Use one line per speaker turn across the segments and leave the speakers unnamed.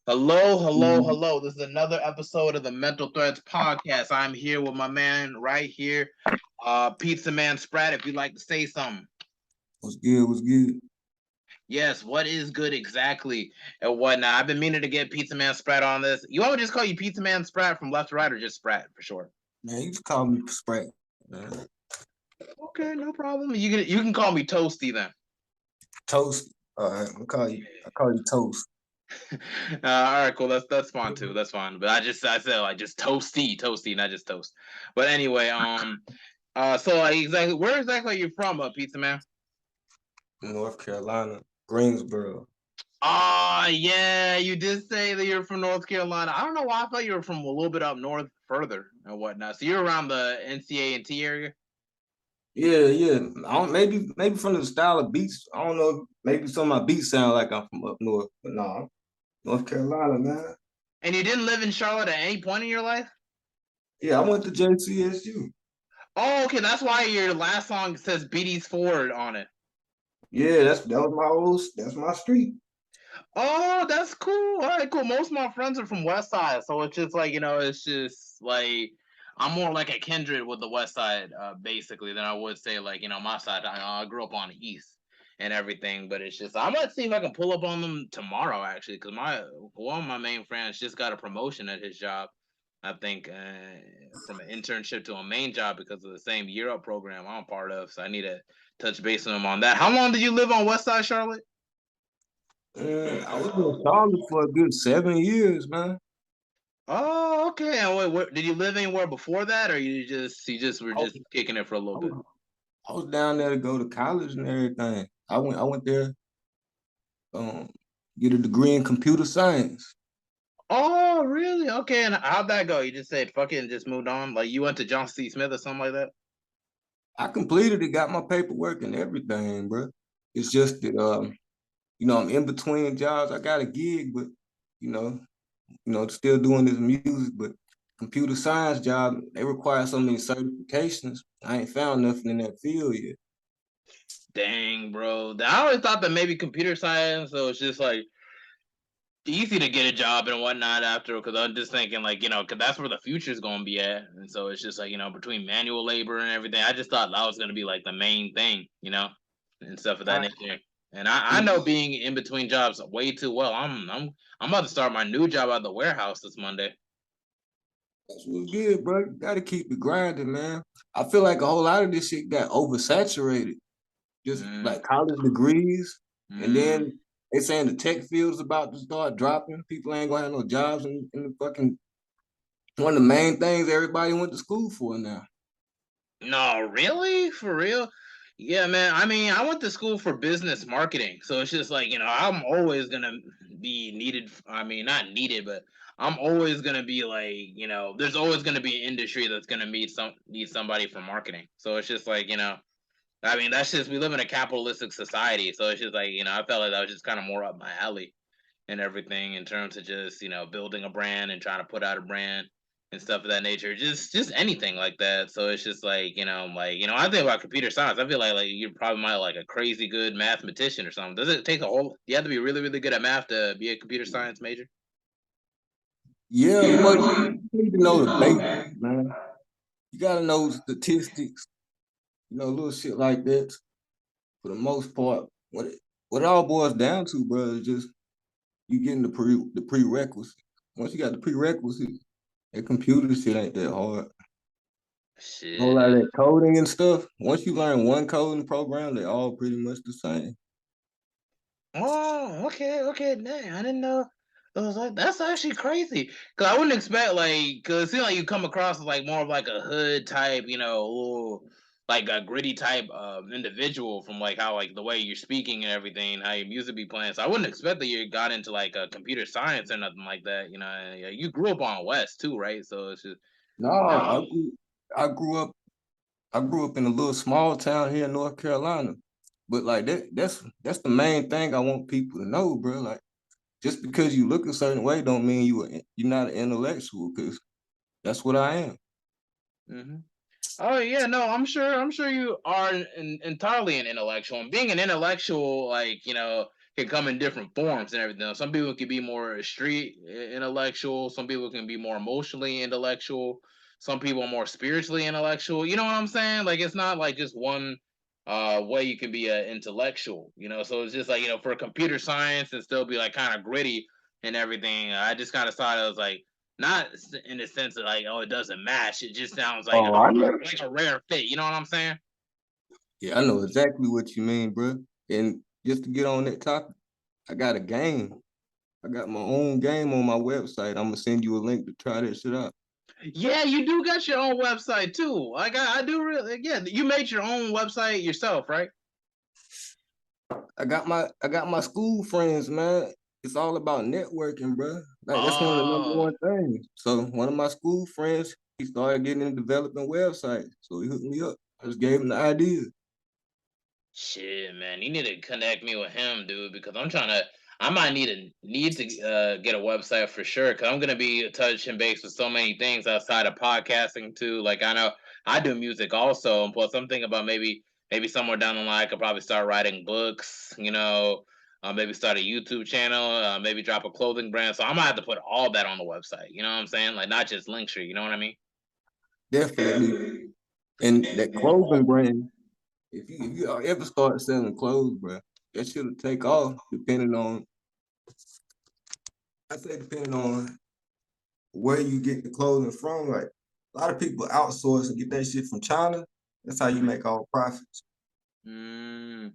Hello, hello, hello. This is another episode of the Mental Threads podcast. I'm here with my man right here, Pizza Man Sprat. If you'd like to say something.
What's good? What's good?
Yes, what is good exactly and whatnot. I've been meaning to get Pizza Man Sprat on this. You want me to just call you Pizza Man Sprat from left to right or just Sprat for short?
Man, you just call me Sprat, man.
Okay, no problem. You can call me Toasty then.
Toast. All right, I call you Toast.
All right, cool. That's fine too. That's fine. But I said like just toasty, not just toast. But anyway, so like exactly where exactly are you from, Pizza Man?
North Carolina, Greensboro.
Yeah, you did say that you're from North Carolina. I don't know why I thought you were from a little bit up north further and whatnot. So you're around the NCA and T area.
Yeah, yeah. I don't, maybe from the style of beats. I don't know. Maybe some of my beats sound like I'm from up north, but nah, North Carolina, man.
And you didn't live in Charlotte at any point in your life?
Yeah, I went to JCSU.
Oh, okay, that's why your last song says BD's Ford on it.
Yeah, that's my street.
Oh, that's cool. All right, cool. Most of my friends are from West Side, so it's just like it's just like I'm more like a kindred with the West Side, basically, than I would say like my side. I grew up on the East and everything, but it's just I might see if I can pull up on them tomorrow actually, because my one of my main friends just got a promotion at his job. I think from an internship to a main job because of the same year up program I'm part of. So I need to touch base with him on that. How long did you live on West Side, Charlotte?
I was in Charlotte for a good 7 years, man.
Oh, okay. And wait, did you live anywhere before that, or you just were
I was,
just kicking it for a little
I
bit?
was, I was down there to go to college and everything. I went there um, get a degree in computer science.
Oh, really? Okay. And how'd that go? You just said fuck it and just moved on. Like you went to Johnson C. Smith or something like that.
I completed it, got my paperwork and everything, bro. It's just that I'm in between jobs. I got a gig, but you know, still doing this music, but computer science job, they require so many certifications. I ain't found nothing in that field yet.
Dang, bro. I always thought that maybe computer science, so it's just like easy to get a job and whatnot after. Because I'm just thinking like because that's where the future's gonna be at, and so it's just like between manual labor and everything. I just thought that was gonna be like the main thing, and stuff of that
I,
nature. And I know being in between jobs way too well. I'm about to start my new job at the warehouse this Monday.
That's what's good, bro. You gotta keep it grinding, man. I feel like a whole lot of this shit got oversaturated. Just
Mm,
like college degrees, and
mm.
then they saying the tech field's about to start dropping. People ain't gonna have no jobs in the fucking one of the main things everybody went to school for now.
No, really? For real? Yeah, man. I mean, I went to school for business marketing. So it's just like, I'm always going to be needed. I mean, not needed, but I'm always going to be like, there's always going to be an industry that's going to need somebody for marketing. So it's just like, I mean, that's just we live in a capitalistic society. So it's just like, I felt like that was just kind of more up my alley and everything in terms of just building a brand and trying to put out a brand and stuff of that nature, just anything like that. So it's just like I think about computer science. I feel like you're probably like a crazy good mathematician or something. Does it take a whole you have to be really really good at math to be a computer science major?
Yeah, well, you need to know the basics, man. You gotta know statistics, little shit like that. For the most part, what it all boils down to, bro, is just you getting the prerequisites. Once you got the prerequisites, that computer shit ain't that hard. A whole lot of
Shit.
that coding and stuff. Once you learn one coding program, they all pretty much the same.
Oh, okay, okay. Dang, I didn't know. I was like, that's actually crazy. Cause I wouldn't expect cause it seems like you come across as like more of like a hood type, little, like a gritty type individual from like how like the way you're speaking and everything, how your music be playing. So I wouldn't expect that you got into like a computer science or nothing like that. And, yeah, you grew up on West too, right? So it's just
No, I grew up I grew up in a little small town here in North Carolina. But like that's the main thing I want people to know, bro. Like just because you look a certain way don't mean you're not an intellectual, because that's what I am.
hmm. Oh yeah, no, I'm sure you are entirely an intellectual, and being an intellectual, like can come in different forms and everything. Some people can be more street intellectual. Some people can be more emotionally intellectual. Some people are more spiritually intellectual. You know what I'm saying? Like it's not like just one way you can be an intellectual. So it's just like for computer science and still be like kind of gritty and everything. I just kind of thought it was like not in the sense of like it doesn't match. It just sounds like
Oh, I know.
like a rare fit. You know what I'm saying?
Yeah, I know exactly what you mean, bro. And just to get on that topic, I got a game. I got my own game on my website. I'm gonna send you a link to try that shit out.
Yeah, you do got your own website too. I do really. Yeah, you made your own website yourself, right?
I got my school friends, man. It's all about networking, bro. Like that's one of the number
Oh
one things. So one of my school friends, he started getting into developing websites. So he hooked me up. I just gave him the idea.
shit, man, you need to connect me with him, dude, because I'm trying to. I might need to get a website for sure, because I'm gonna be touching base with so many things outside of podcasting too. Like I know I do music also, and plus I'm thinking about maybe somewhere down the line I could probably start writing books. Maybe start a YouTube channel, maybe drop a clothing brand. So I might have to put all that on the website. You know what I'm saying? Like not just Linktree. You know what I mean?
Definitely. And that clothing brand, if you ever start selling clothes, bro, that should take off depending on I say depending on where you get the clothing from. Like a lot of people outsource and get that shit from China. That's how you make all profits.
Mm.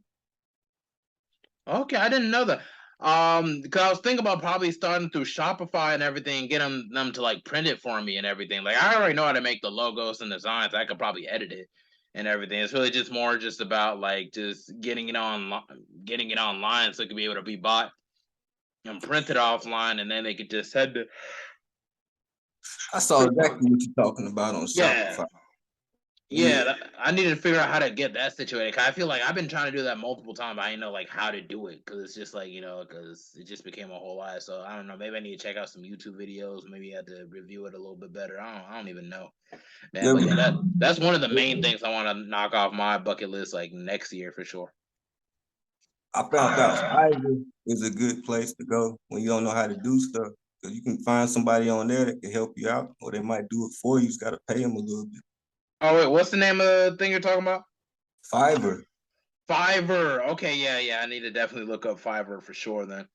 Okay, I didn't know that. Because I was thinking about probably starting through Shopify and everything, getting them to like print it for me and everything. Like I already know how to make the logos and designs. I could probably edit it and everything. It's really just more just about like just getting it online so it could be able to be bought and printed offline, and then they could just head to
I saw exactly what you're talking about on
yeah.
Shopify.
Yeah,
Yeah,
I need to figure out how to get that situated. 'Cause I feel like I've been trying to do that multiple times, but I didn't know like how to do it because it's just like because it just became a whole lot. So I don't know. Maybe I need to check out some YouTube videos. Maybe I have to review it a little bit better. I don't even know, man.
yeah.
But yeah, that's one of the main things I want to knock off my bucket list like next year for sure.
I found out Fiverr is a good place to go when you don't know how to do stuff. Because you can find somebody on there that can help you out, or they might do it for you. You just got to pay them a little bit.
Oh wait, what's the name of the thing you're talking about?
Fiverr.
Fiverr. Okay, yeah. I need to definitely look up Fiverr for sure then,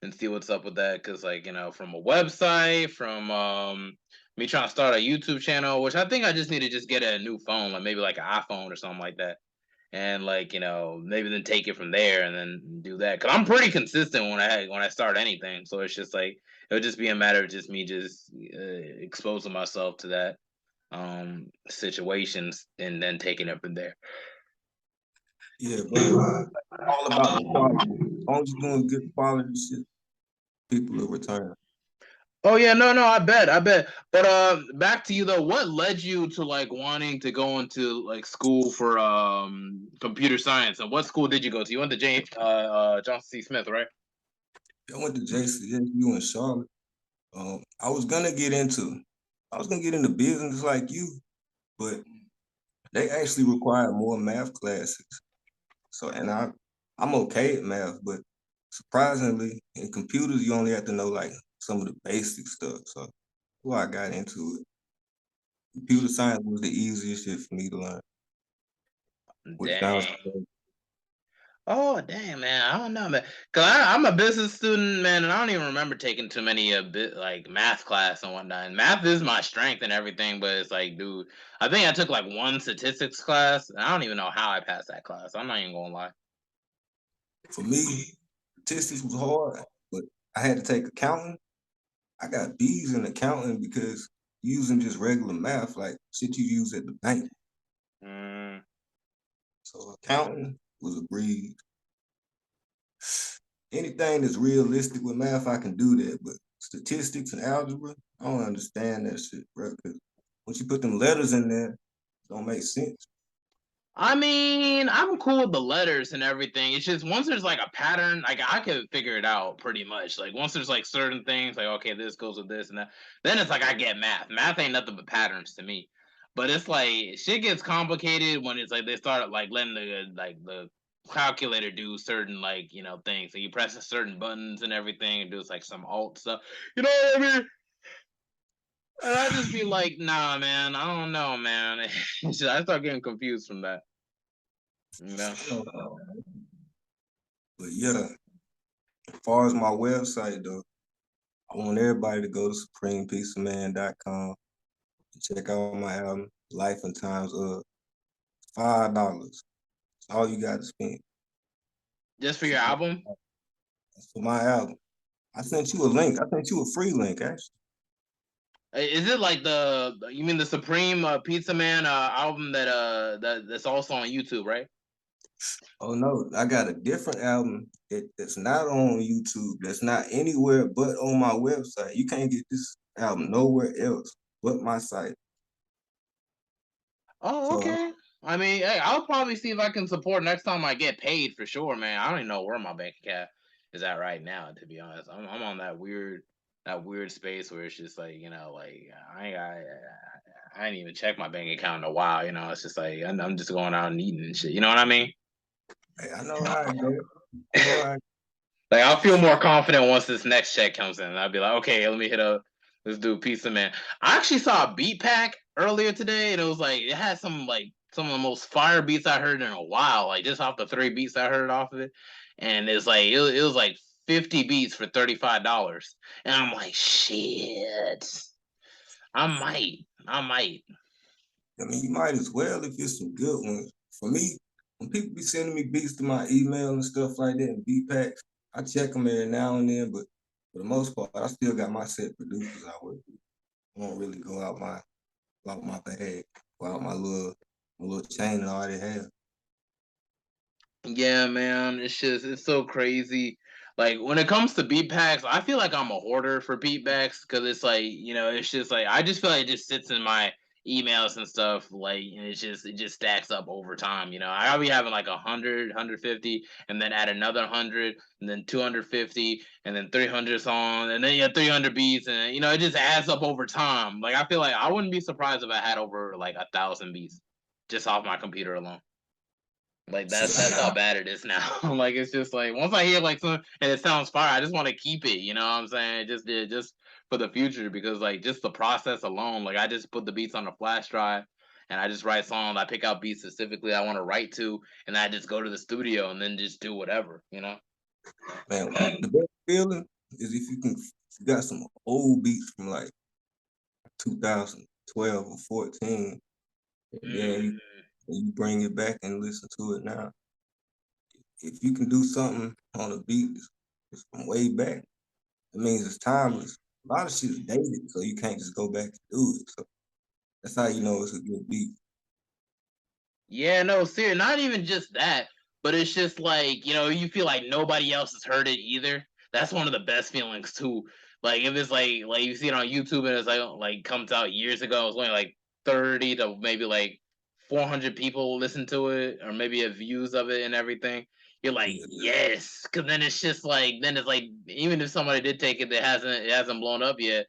and see what's up with that. Cause like from a website, from me trying to start a YouTube channel, which I think I just need to just get a new phone, like maybe like an iPhone or something like that, and like maybe then take it from there and then do that. Cause I'm pretty consistent when I start anything, so it's just like it'll just be a matter of just me just exposing myself to that situations and then taking it from there.
Yeah, bro. All about the quality. As long as you're doing good quality shit, people will return.
Oh yeah, no, I bet. But back to you though. What led you to like wanting to go into like school for computer science? And what school did you go to? You went to James Johnson C. Smith, right?
I went to JCSU in Charlotte. I was gonna get into, I was gonna get into business like you, but they actually require more math classes. So, and I'm okay at math, but surprisingly, in computers, you only have to know like some of the basic stuff. So, before I got into it, computer science was the easiest shit for me to learn, which sounds
Dang.
crazy.
Oh dang, man. I don't know, man. Cause I'm a business student, man, and I don't even remember taking too many bit like math class and whatnot. And math is my strength and everything, but it's like, dude, I think I took like one statistics class, and I don't even know how I passed that class. I'm not even gonna lie.
For me, statistics was hard, but I had to take accounting. I got B's in accounting because using just regular math, like shit you use at the bank.
Mm.
So accounting was a breeze. Anything that's realistic with math, I can do that. But statistics and algebra, I don't understand that shit, bro. Because once you put them letters in there, it don't make sense.
I mean, I'm cool with the letters and everything. It's just once there's like a pattern, like I could figure it out pretty much. Like once there's like certain things, like okay, this goes with this and that, then it's like I get math. Math ain't nothing but patterns to me. But it's like shit gets complicated when it's like they start like letting the calculator do certain like things. So you press a certain buttons and everything, and do like some alt stuff. You know what I mean? And I just be like, nah, man, I don't know, man. I start getting confused from that. You know?
But yeah, as far as my website though, I want everybody to go to supremepizzaman.com and check out my album, Life and Times of $5. That's all you got to spend.
Just for your
So
album?
that's for my album. I sent you a link. I sent you a free link, actually.
Is it like you mean the Supreme Pizza Man album that's also on YouTube, right?
Oh no, I got a different album that's not on YouTube. That's not anywhere but on my website. You can't get this album nowhere else but my site.
Oh,
So
okay. I mean, hey, I'll probably see if I can support next time I get paid for sure, man. I don't even know where my bank account is at right now, to be honest. I'm on that weird space where it's just like like I ain't even checked my bank account in a while. It's just like I'm just going out and eating and shit. You know what I mean?
hey, I know how it goes. I know how.
Like I'll feel more confident once this next check comes in. I'll be like, okay, let me hit up this dude Pizza Man. I actually saw a beat pack earlier today, and it was like it had some of the most fire beats I heard in a while. Like just off the 3 beats I heard off of it, and it's like it was like 50 beats for $35, and I'm like, shit, I might.
I mean, you might as well if it's some good ones. For me, when people be sending me beats to my email and stuff like that and beat packs, I check them every now and then, but for the most part, I still got my set producers I work with. I won't really go out my bag, go out my little chain that I already have.
Yeah, man, it's so crazy. Like when it comes to beat packs, I feel like I'm a hoarder for beat packs because it's like it's just like I just feel like it just sits in my emails and stuff. Like and it just stacks up over time. I'll be having like 100, and then add another 100, and then 250, and then 300 songs, and then 300 beats, and it just adds up over time. Like I feel like I wouldn't be surprised if I had over like 1,000 beats just off my computer alone. Like
See,
that's how bad it is now. Like it's just like once I hear like something and it sounds fire, I just want to keep it. You know what I'm saying? Just for the future because like just the process alone. Like I just put the beats on a flash drive and I just write songs. I pick out beats specifically I want to write to, and I just go to the studio and then just do whatever.
man, the best feeling is if you got some old beats from like 2012 or 14, and then
Mm.
you bring it back and listen to it now. If you can do something on a beat that's from way back, it means it's timeless. A lot of shit is dated, so you can't just go back and do it. So that's how you know it's a good beat.
Yeah, no, seriously, not even just that, but it's just like, you feel like nobody else has heard it either. That's one of the best feelings too. Like if it's like you see it on YouTube and it's like comes out years ago, it's only like 30 to maybe like 400 people listen to it or maybe a views of it and everything. You're like,
Yeah,
yes, because then it's just like then it's like even if somebody did take it that it hasn't blown up yet,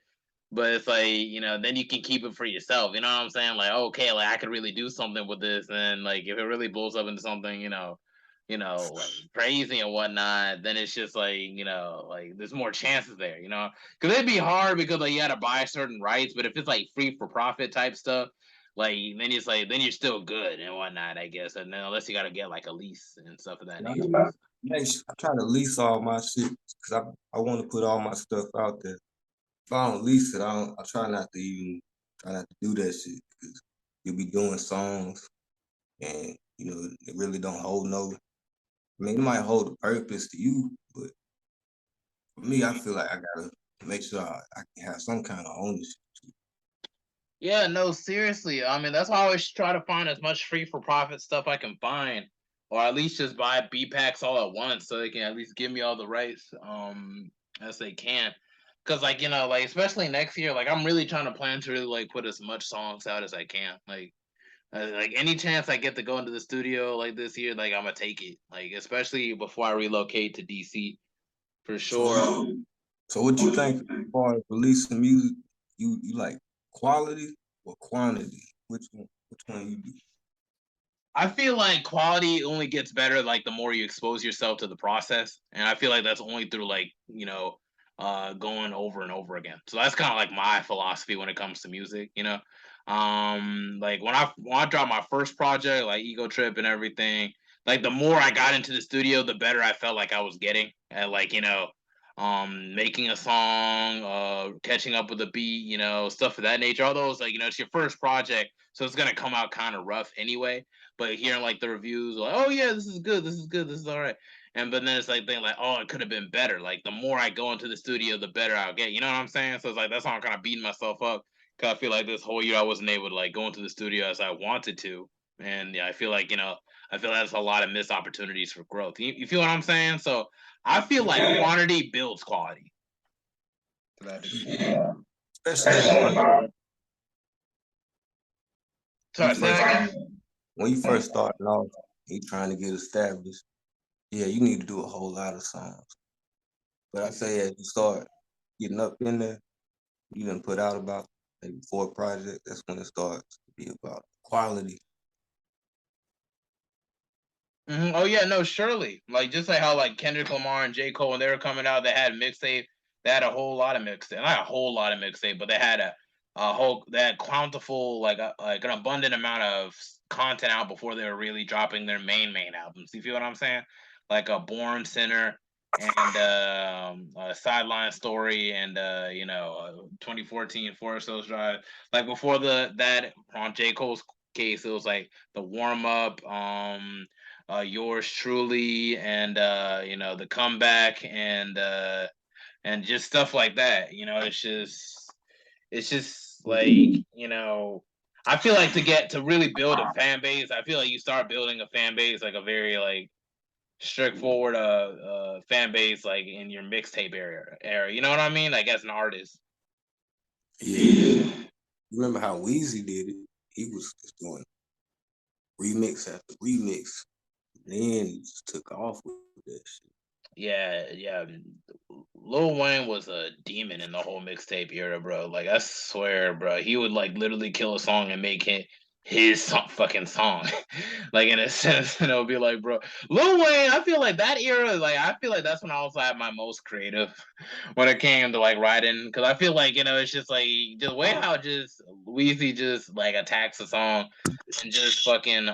but it's like, then you can keep it for yourself. You know what I'm saying? Like, okay, like I could really do something with this, and like if it really blows up into something, like crazy and whatnot, then it's just like, like there's more chances there, because it'd be hard because like you got to buy certain rights, but if it's like free for profit type stuff, like then it's like then you're still good and whatnot, I guess, and then unless you got to get like a lease and stuff of that
yeah,
nature.
I try to lease all my shit because I want to put all my stuff out there. If I don't lease it, I try not to even try not to do that shit because you'll be doing songs and it really don't hold no. I mean, it might hold a purpose to you, but for me, I feel like I gotta make sure I can have some kind of ownership.
Yeah, no, seriously. I mean, that's why I always try to find as much free for profit stuff I can find, or at least just buy B packs all at once, so they can at least give me all the rights, as they can. Cause like like especially next year, like I'm really trying to plan to really like put as much songs out as I can. Like any chance I get to go into the studio like this year, like I'm gonna take it. Like especially before I relocate to DC for sure.
So, so what you think as far as releasing music? You like quality or quantity? Which one? Which one you do?
I feel like quality only gets better like the more you expose yourself to the process, and I feel like that's only through like going over and over again. So that's kind of like my philosophy when it comes to music. Like when I dropped my first project, like Ego Trip and everything, like the more I got into the studio, the better I felt like I was getting at like making a song, catching up with a beat, stuff of that nature. All those like it's your first project, so it's gonna come out kind of rough anyway, but hearing like the reviews, like, oh yeah, this is good, this is good, this is all right. But then it's like thing like, oh, it could have been better. Like the more I go into the studio, the better I'll get. You know what I'm saying? So it's like that's how I'm kind of beating myself up. Cause I feel like this whole year I wasn't able to like go into the studio as I wanted to. And yeah, I feel like, I feel that's a lot of missed opportunities for growth. You feel what I'm saying? So I feel like quantity builds quality to that degree.
Yeah. Especially
Sorry, say that again.
when you first starting off, you trying to get established. Yeah, you need to do a whole lot of songs. But I say as you start getting up in there, you done put out about maybe 4 projects. That's when it starts to be about quality.
Oh yeah, no, surely. Like just like how like Kendrick Lamar and J. Cole when they were coming out, they had mixtape. They had a whole lot of mixtape, not a whole lot of mixtape, but they had a whole they had quantable like an abundant amount of content out before they were really dropping their main albums. You feel what I'm saying? Like a Born Sinner and a Sideline Story and 2014 Forest Hills Drive. Like before that on J. Cole's case, it was like the warm up. Yours truly, and the comeback, and just stuff like that. It's just like I feel like to really build a fan base, I feel like you start building a fan base like a very like straightforward fan base like in your mixtape era. You know what I mean? Like as an artist.
Yeah. Remember how Weezy did it? He was just doing remix after remix. Then he just took off with that shit.
Yeah. Lil Wayne was a demon in the whole mixtape era, bro. Like I swear, bro, he would like literally kill a song and make it fucking song, like in a sense. And it'll be like, bro, Lil Wayne. I feel like that era, like I feel like that's when I was at my most creative when it came to like writing, because I feel like it's just like the way how just Weezy just like attacks the song and just fucking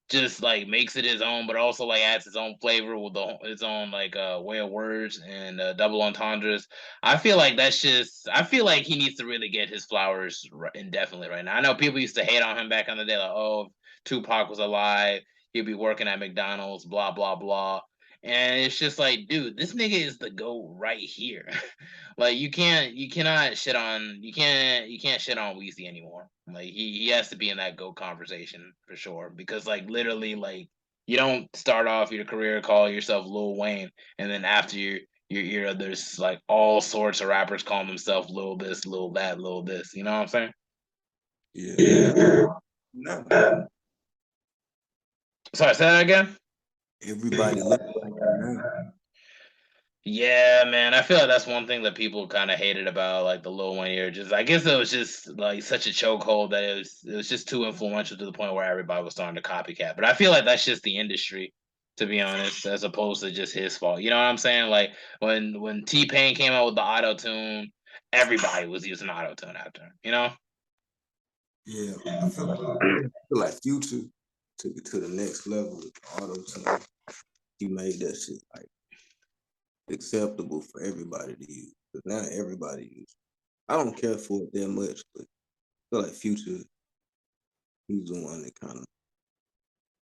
just like makes it his own, but also like adds his own flavor with his own like way of words and double entendres. I feel like I feel like he needs to really get his flowers indefinitely right now. I know people used to hate on him back in the day, like, oh, if Tupac was alive, he'd be working at McDonald's, blah blah blah. And it's just like, dude, this nigga is the GOAT right here. Like you can't shit on Weezy anymore. Like he has to be in that GOAT conversation for sure, because like literally like you don't start off your career call yourself Lil Wayne, and then after your era there's like all sorts of rappers calling themselves Lil this, Lil that, Lil this. You know what I'm saying?
Yeah. No.
Sorry, say that again.
Everybody looks like that now.
Yeah, man. I feel like that's one thing that people kind of hated about like the Lil Wayne year. Just I guess it was just like such a chokehold that it was just too influential to the point where everybody was starting to copycat. But I feel like that's just the industry, to be honest, as opposed to just his fault. You know what I'm saying? Like when T Pain came out with the auto tune, everybody was using auto tune after. You know?
Yeah. I feel like Future took it to the next level with auto tune. He made that shit like acceptable for everybody to use. But now everybody uses. I don't care for it that much, but I feel like Future, he's the one that kind of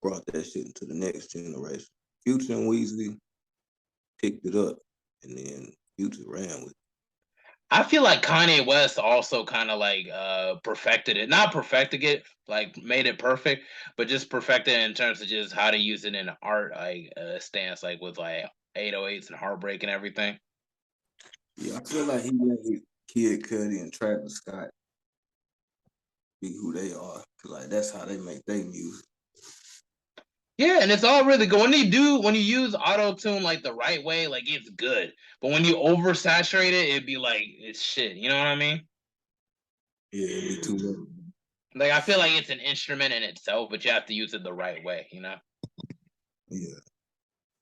brought that shit into the next generation. Future and Weezy picked it up, and then Future ran with it.
I feel like Kanye West also kind of like perfected it. Not perfected it, like made it perfect, but just perfected it in terms of just how to use it in art like stance, like with like 808s and heartbreak and everything.
Yeah, I feel like he made Kid Cudi and Travis Scott be who they are, cause like that's how they make their music.
Yeah, and it's all really good. When you use auto tune like the right way, like it's good. But when you oversaturate it, it'd be like it's shit. You know what I mean?
Yeah, it'd be too much.
Like I feel like it's an instrument in itself, but you have to use it the right way, you know?
Yeah,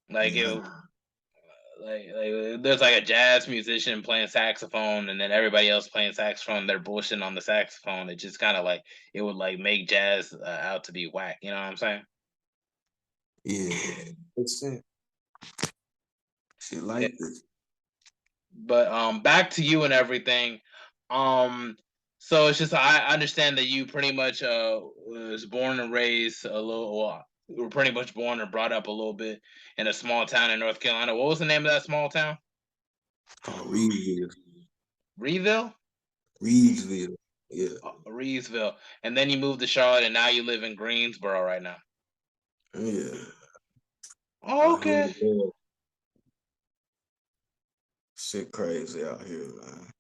Like
yeah,
it like there's like a jazz musician playing saxophone and then everybody else playing saxophone, they're bullshitting on the saxophone. It just kind of like it would like make jazz out to be whack, you know what I'm saying?
yeah. It's shit
Yeah.
like this.
But back to you and everything. Um so it's just I understand that you pretty much was born and raised a little well, you were pretty much born and brought up a little bit in a small town in North Carolina. What was the name of that small town?
Called Reedsville.
Reville?
Reedsville. Yeah,
Reedsville. And then you moved to Charlotte and now you live in Greensboro right now.
yeah.
Oh,
Out here,
okay.
yeah. Shit crazy out here, man.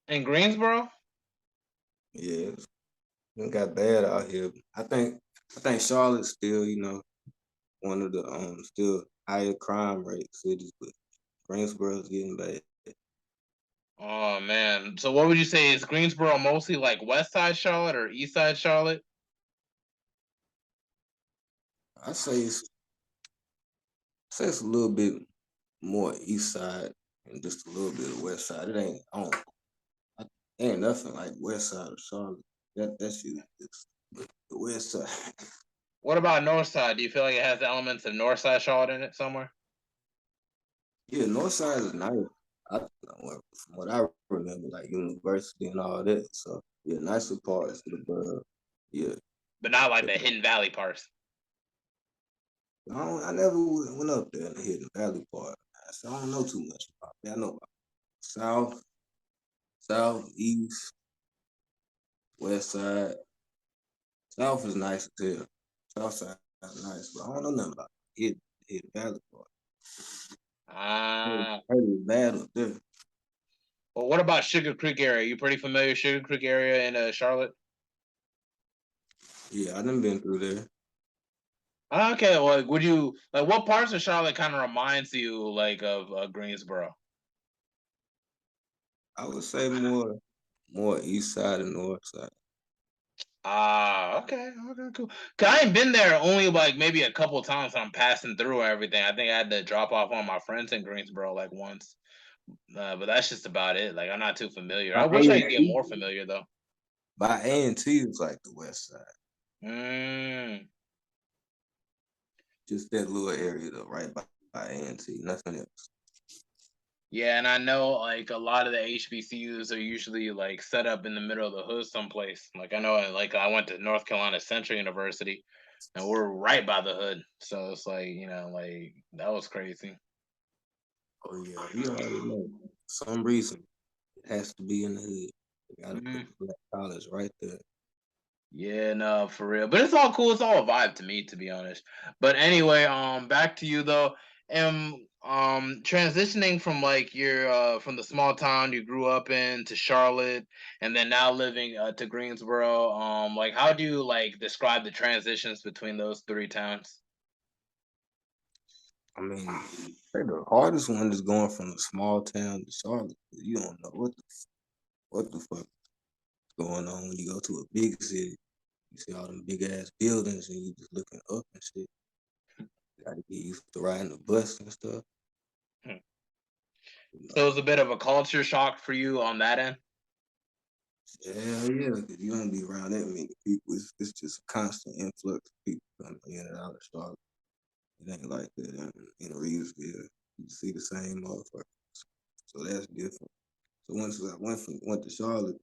In Greensboro?
Yeah, it got bad out here. I think Charlotte's still, one of the still higher crime rate cities, but Greensboro's getting bad.
Oh man. So what would you say is Greensboro mostly like West Side Charlotte or East Side Charlotte?
I say it's a little bit more east side and just a little bit of west side. It ain't I don't I, ain't nothing like west side of Charlotte. That shit is the west side.
What about North Side? Do you feel like it has elements of North Side Charlotte in it somewhere?
Yeah, north side is nice. From what I remember, like university and all that. So yeah, nicer parts of the borough. Yeah,
But not like the Hidden Valley parts.
I never went up there in the Hidden Valley part. So I don't know too much about that. I know about south, south, east, west side. South is nice too. South side is nice, but I don't know nothing about Hidden Valley part.
Ah.
Heard it's bad up there.
Well, what about Sugar Creek area? You pretty familiar with Sugar Creek area in Charlotte?
Yeah, I done been through there.
Ah, okay, well, like, would you like what parts of Charlotte kind of reminds you like of Greensboro?
I would say more east side and north side.
Ah, okay, okay, cool. 'Cause I ain't been there only like maybe a couple times. I'm passing through everything. I think I had to drop off one of my friends in Greensboro like once, but that's just about it. Like I'm not too familiar.
By
I
A
wish I
and
could get
T,
more familiar though.
by A&T is like the west side.
Mm.
Just that little area though, right by A&T. Nothing else.
Yeah, and I know like a lot of the HBCUs are usually like set up in the middle of the hood someplace. Like I know, like I went to North Carolina Central University, and we're right by the hood. So it's like like that was crazy.
Oh yeah, you already know. For some reason it has to be in the hood. They gotta put
Mm.
the black college right there.
Yeah, no, for real. But it's all cool. It's all a vibe to me, to be honest. But anyway, back to you though. And transitioning from like your from the small town you grew up in to Charlotte and then now living to Greensboro, like how do you like describe the transitions between those three towns?
I mean, say the hardest one is going from a small town to Charlotte. You don't know what the fuck is going on when you go to a big city. You see all them big ass buildings and you just looking up and shit. You gotta get used to riding the bus and stuff.
Hmm.
You
So
know.
it was a bit of a culture shock for you on that end.
Hell yeah, because you don't be around that many people. It's just a constant influx of people coming in and out of Charlotte. It ain't like that in Reedsville. You see the same motherfuckers. So that's different. So once I went to Charlotte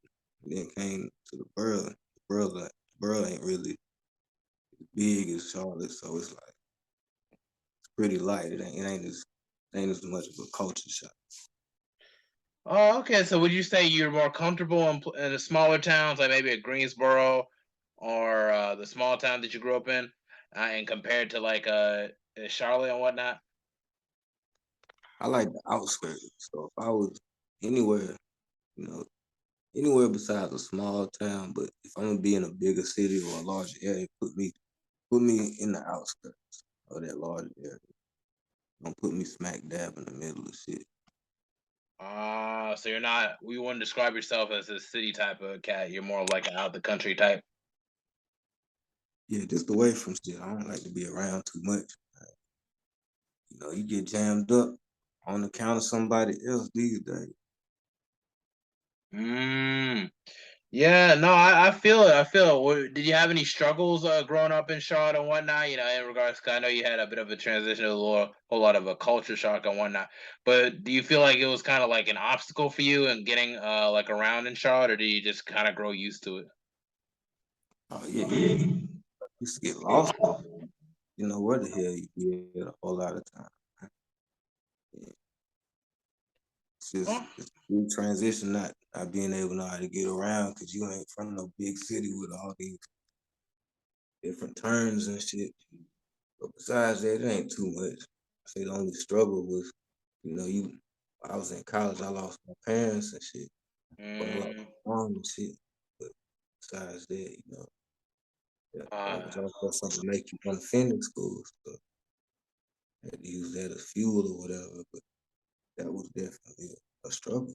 and then came to the borough ain't really big as Charlotte, so it's like it's pretty light. It ain't as much of a culture shock.
Oh, okay. So would you say you're more comfortable in the smaller towns, like maybe a Greensboro or the small town that you grew up in, and compared to like Charlotte and whatnot?
I like the outskirts. So if I was anywhere, you know, anywhere besides a small town, but if I'm gonna be in a bigger city or a larger area, put me in the outskirts of that larger area. Don't put me smack dab in the middle of shit.
Ah, so you're not. We wouldn't describe yourself as a city type of cat. You're more of like an out the country type.
Yeah, just away from shit. I don't like to be around too much. You know, you get jammed up on account of somebody else these days.
Mm. Yeah, no, I feel it. I feel it. Did you have any struggles growing up in Charlotte and whatnot? You know, in regards, 'cause I know you had a bit of a transition, a whole lot of a culture shock and whatnot. But do you feel like it was kind of like an obstacle for you in getting like around in Charlotte, or do you just kind of grow used to it?
Oh yeah, you used to get lost. You know where the hell you be at a whole lot of time. Yeah,
Oh,
it's a big transition not being able to know how to get around because you ain't from no big city with all these different turns and shit. But besides that, it ain't too much. I say the only struggle was, you know, you. I was in college. I lost my parents and shit. Well, I lost
mm,
my mom and shit. But besides that, that was
uh,
also something to make you want to finish school. So I had to use that as fuel or whatever. But that was definitely a struggle.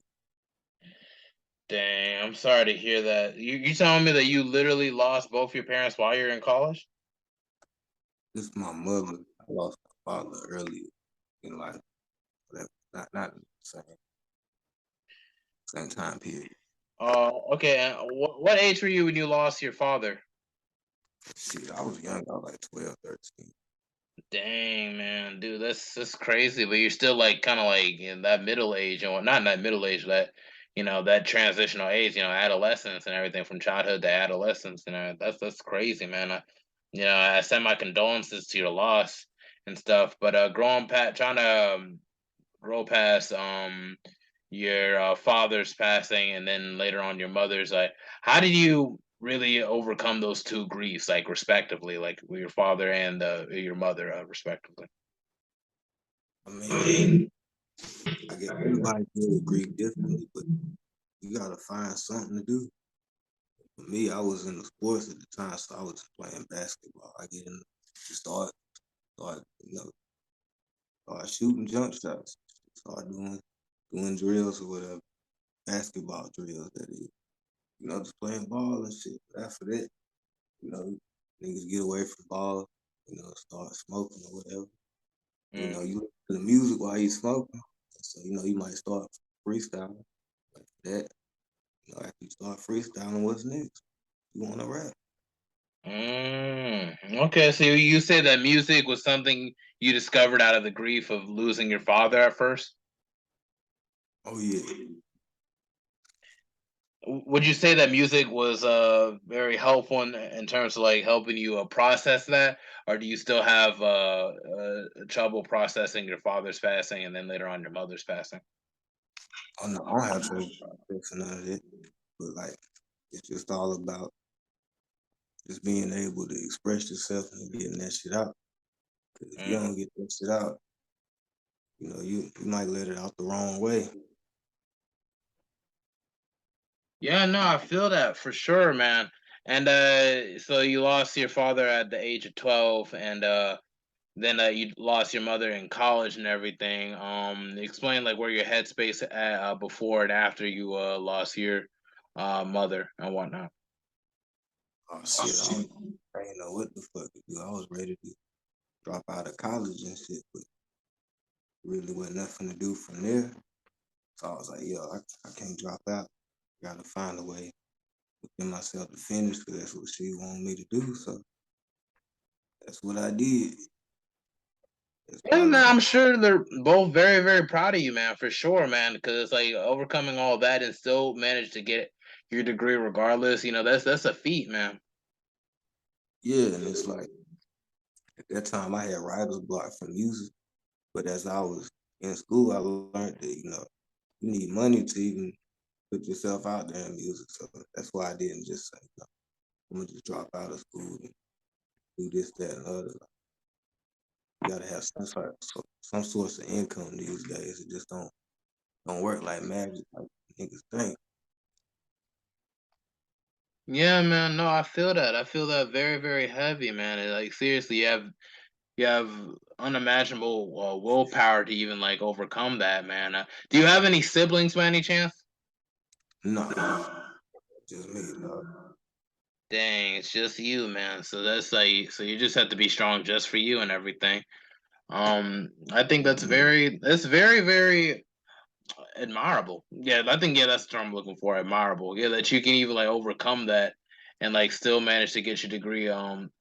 dang, I'm sorry to hear that. You telling me that you literally lost both your parents while you're in college?
This is my mother. I lost my father earlier in life. But not the same time period.
Okay. And what age were you when you lost your father?
Shit, I was young. I was like 12, 13.
Dang, man, dude, that's crazy. But you're still like kind of like in that middle age and what not in that middle age, that that transitional age, adolescence and everything from childhood to adolescence. That's crazy, man. I send my condolences to your loss and stuff. But trying to grow past your father's passing and then later on your mother's, like, how did you really overcome those two griefs, like, respectively, like with your father and your mother, respectively?
I mean, I guess everybody deal with grief differently, but you gotta find something to do. For me, I was in the sports at the time, so I was playing basketball. I get in, start, start shooting jump shots, start doing drills or whatever, basketball drills that is. Just playing ball and shit. But after that, you know, niggas get away from ball, start smoking or whatever.
Mm.
You listen to the music while you smoking. So, you might start freestyling like that. After you start freestyling, what's next? You want to rap?
Okay, so you said that music was something you discovered out of the grief of losing your father at first.
Oh yeah.
Would you say that music was very helpful in terms of like helping you process that, or do you still have trouble processing your father's passing and then later on your mother's passing?
Oh no, I don't have trouble processing none of it. But like, it's just all about just being able to express yourself and getting that shit out. Because if you
Mm.
don't get that shit out, you might let it out the wrong way.
Yeah, no, I feel that for sure, man. And so you lost your father at the age of 12, and then you lost your mother in college and everything. Explain like where your headspace at before and after you lost your mother and whatnot.
Oh shit, I didn't know what the fuck to do. I was ready to drop out of college and shit, but really wasn't nothing to do from there. So I was like, yo, I can't drop out. Gotta find a way within myself to finish because that's what she wanted me to do. So that's what I did. That's
Yeah,
probably
man,
like,
I'm sure they're both very, very proud of you, man, for sure, man. Because it's like overcoming all that and still manage to get your degree regardless. That's a feat, man.
yeah, and it's like at that time I had writer's block for music, but as I was in school, I learned that you need money to even put yourself out there in music. So that's why I didn't just say, I'm gonna just drop out of school and do this, that, and other. You gotta have some source of income these days. It just don't work like magic like niggas think.
Yeah, man. No, I feel that. I feel that very, very heavy, man. Like seriously, you have unimaginable willpower to even like overcome that, man. Do you have any siblings by any chance?
No, just me, dog.
Dang, it's just you, man. So that's like, so you just have to be strong just for you and everything. I think that's very, very admirable. Yeah, I think that's the term I'm looking for. Admirable. Yeah, that you can even like overcome that and like still manage to get your degree.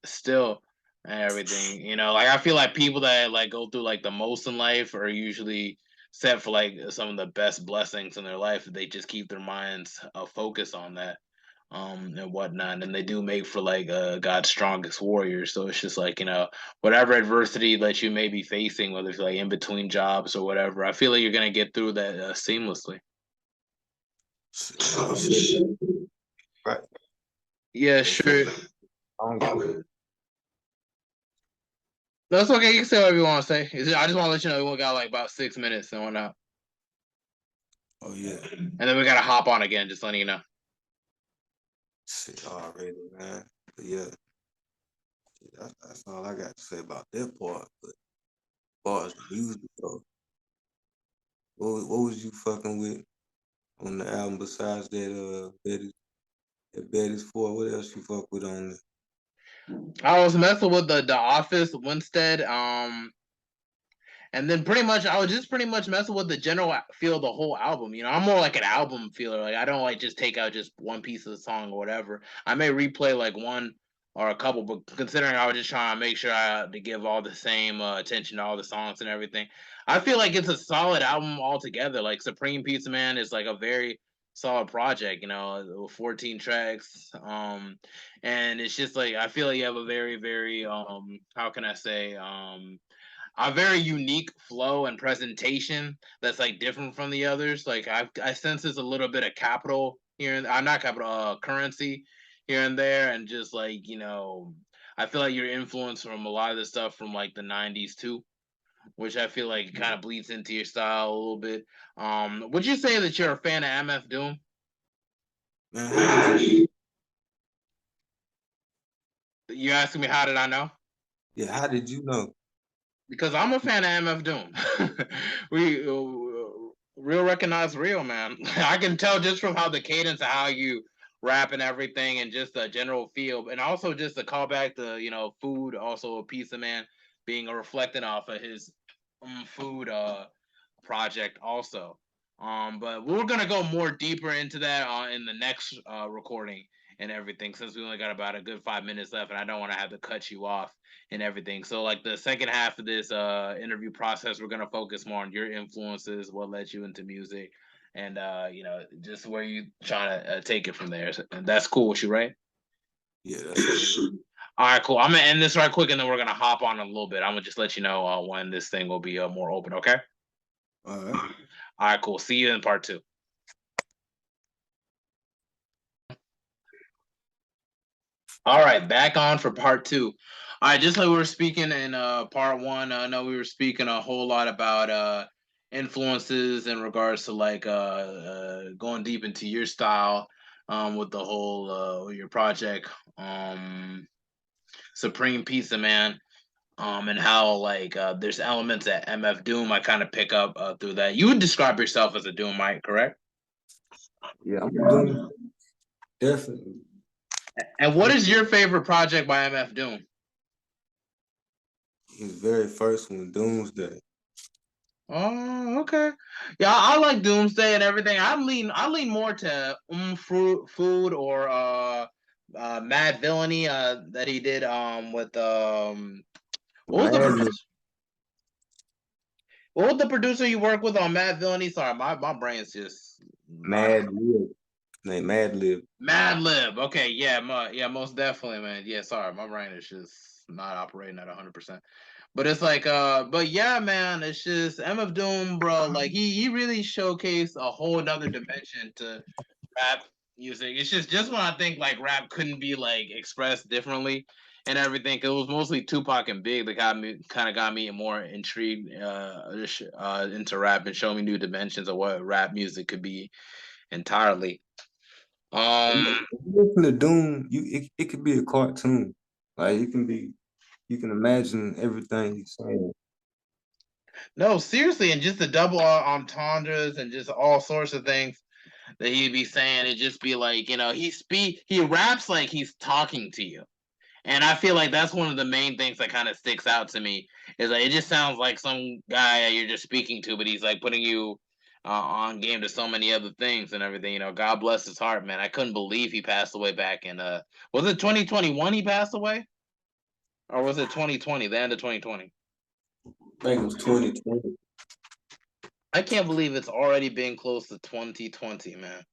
Still and everything. You know, like I feel like people that like go through like the most in life are usually set for like some of the best blessings in their life if they just keep their minds focused on that and whatnot, and they do make for like God's strongest warriors. So it's just like, you know, whatever adversity that you may be facing, whether it's like in between jobs or whatever, I feel like you're gonna get through that seamlessly.
Appreciate it. Right.
Yeah,
Definitely.
sure.
Oh
That's okay. You can say whatever you want to say. I just want to let you know we got like about 6 minutes and whatnot,
yeah.
and then we gotta hop on again. Just letting you know.
Shit already, man. But yeah, that's all I got to say about that part. But as far as the music though, what was you fucking with on the album besides that Betty's for? What else you fuck with on there?
I was messing with the Office Winstead. And then pretty much I was just pretty much messing with the general feel of the whole album. You know, I'm more like an album feeler. Like I don't like just take out just one piece of the song or whatever. I may replay like one or a couple, but considering I was just trying to make sure to give all the same attention to all the songs and everything, I feel like it's a solid album altogether. Like Supreme Pizza Man is like a very solid project, you know, 14 tracks. And it's just like I feel like you have a very, very how can I say a very unique flow and presentation that's like different from the others. Like I sense there's a little bit of capital here and not capital currency here and there, and just like, you know, I feel like you're influenced from a lot of the stuff from like the '90s too, which I feel like kind of bleeds into your style a little bit. Would you say that you're a fan of MF Doom?
Man, how did you?
You asking me how did I know?
Yeah, how did you know?
Because I'm a fan of MF Doom. we real recognize real, man. I can tell just from how the cadence of how you rap and everything, and just the general feel, and also just the callback to, you know, food. Also, a Pizza Man being a reflecting off of his food project also. But we're gonna go more deeper into that in the next recording and everything, since we only got about a good 5 minutes left, and I don't want to have to cut you off and everything. So like the second half of this interview process, we're gonna focus more on your influences, what led you into music, and you know, just where you trying to take it from there. And that's cool with you, right?
Yeah, that's cool.
All right, cool. I'm gonna end this right quick, and then we're gonna hop on a little bit. I'm gonna just let you know when this thing will be more open. Okay.
All right.
All right, cool. See you in part two. All right, back on for part two. All right, just like we were speaking in part one, I know we were speaking a whole lot about influences in regards to like going deep into your style with the whole your project Supreme Pizza Man, and how like there's elements at MF Doom I kind of pick up through that. You would describe yourself as a Doomite, correct?
Yeah, I'm doing definitely.
And what is your favorite project by MF Doom?
His very first one, Doomsday.
Oh, okay. Yeah, I like Doomsday and everything. I lean more to food or Mad Villainy that he did with what was the
Mad Lib,
producer? What was the producer you work with on Mad Villainy? Sorry, my brain's just not
Mad Lib, name Mad Lib.
Mad Lib. Okay, yeah, yeah, most definitely, man. Yeah, sorry, my brain is just not operating at 100%. But it's like, but yeah, man, it's just MF Doom, bro. Like he really showcased a whole another dimension to rap music. It's just when I think like rap couldn't be like expressed differently and everything. 'Cause it was mostly Tupac and Big that got me more intrigued into rap and showed me new dimensions of what rap music could be entirely.
If you listen to Doom, it could be a cartoon. Like you can imagine everything he's saying.
No, seriously, and just the double entendres and just all sorts of things. that he'd be saying. It just be like, he raps like he's talking to you. And I feel like that's one of the main things that kind of sticks out to me is like it just sounds like some guy that you're just speaking to, but he's like putting you on game to so many other things and everything. God bless his heart, man. I couldn't believe he passed away back in was it 2021 he passed away, or was it 2020, the end of 2020?
I think it was 2020.
I can't believe it's already been close to 2020, man.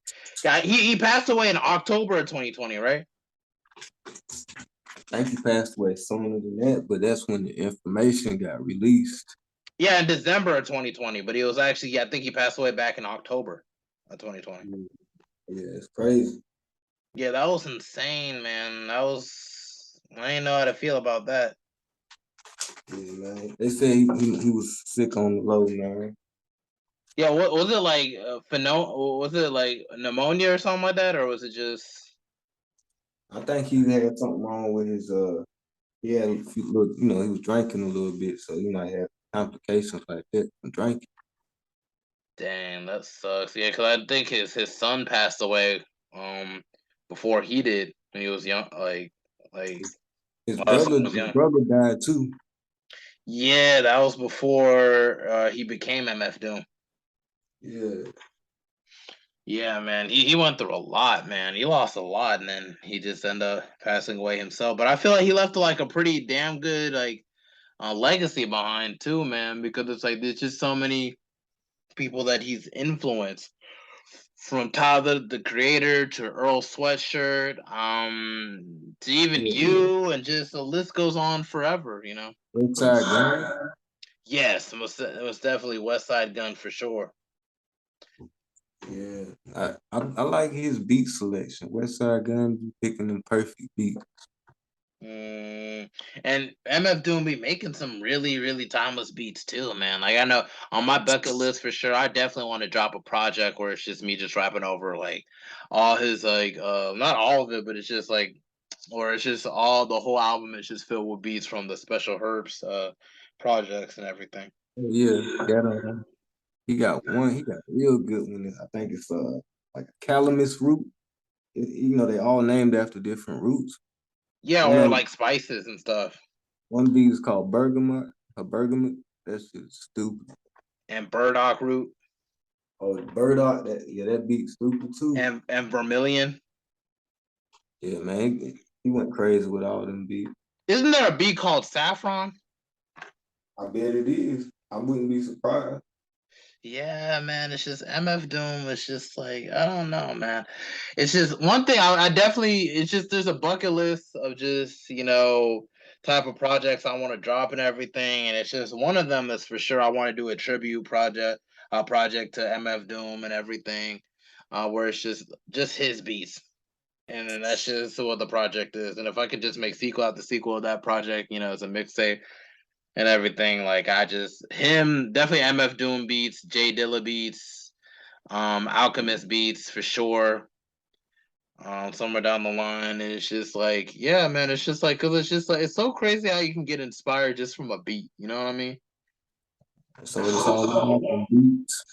Yeah, he passed away in October of 2020, right?
I think he passed away sooner than that, but that's when the information got released.
Yeah, in December of 2020, but he was actually, I think he passed away back in October of 2020.
Yeah, it's crazy.
Yeah, that was insane, man. I didn't know how to feel about that.
Yeah, man. They said he was sick on the low, man.
Yeah, what was it like? Was it like pneumonia or something like that, or was it just?
I think he had something wrong with his he had a few little, he was drinking a little bit, so he might have complications like that from drinking.
Dang, that sucks. Yeah, because I think his son passed away before he did when he was young. Like
His
our son
brother,
was
his
young.
brother died too.
Yeah, that was before he became MF Doom.
Yeah.
Yeah, man, he went through a lot, man. He lost a lot, and then he just ended up passing away himself. But I feel like he left like a pretty damn good like legacy behind too, man. Because it's like there's just so many people that he's influenced, from Tyler the Creator to Earl Sweatshirt, to even
Yeah.
you, and just the list goes on forever.
Inside Gun.
Yes, it was definitely West Side Gun for sure.
Yeah. I like his beat selection. West Side Gun be picking the perfect beat.
And MF Doom be making some really, really timeless beats too, man. Like I know on my bucket list for sure, I definitely want to drop a project where it's just me just rapping over like all his like not all of it, but it's just like or it's just all the whole album is just filled with beats from the Special Herbs projects and everything.
Yeah, he got a real good one. I think it's like a calamus root. They all named after different roots.
Yeah,
One
or
of
like spices and stuff.
one beat is called bergamot. That's just stupid.
And burdock root
Oh, burdock, that beat stupid too.
and vermilion.
Yeah, man, he went crazy with all them beats.
Isn't there a beat called saffron?
I bet it is. I wouldn't be surprised.
Yeah, man, it's just MF Doom. It's just like I don't know, man. It's just one thing I definitely. It's just there's a bucket list of just type of projects I want to drop and everything, and it's just one of them is for sure. I want to do a tribute project to MF Doom and everything, where it's just his beats, and then that's just what the project is. And if I could just make sequel after sequel of that project, it's a mixtape and everything. Like I just him definitely MF Doom beats, J Dilla beats, Alchemist beats for sure. Somewhere down the line, and it's just like, yeah, man, it's just like because it's just like it's so crazy how you can get inspired just from a beat. You know what I mean?
So it's all about the beats.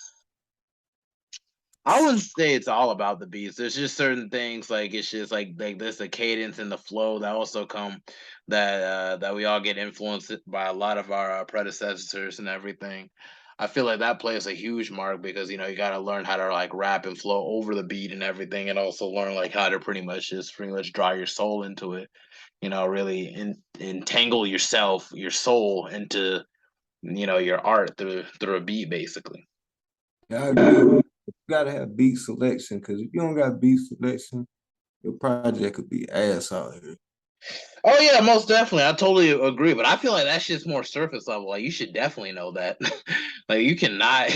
I wouldn't say it's all about the beats. There's just certain things like it's just like there's the cadence and the flow that also come that we all get influenced by a lot of our predecessors and everything. I feel like that plays a huge mark because you got to learn how to like rap and flow over the beat and everything, and also learn like how to pretty much draw your soul into it. Really entangle your soul into your art through a beat, basically.
Yeah, I agree. You gotta have beat selection because if you don't got beat selection, your project could be ass out here.
Oh yeah, most definitely. I totally agree, but I feel like that's just more surface level. Like you should definitely know that. Like you cannot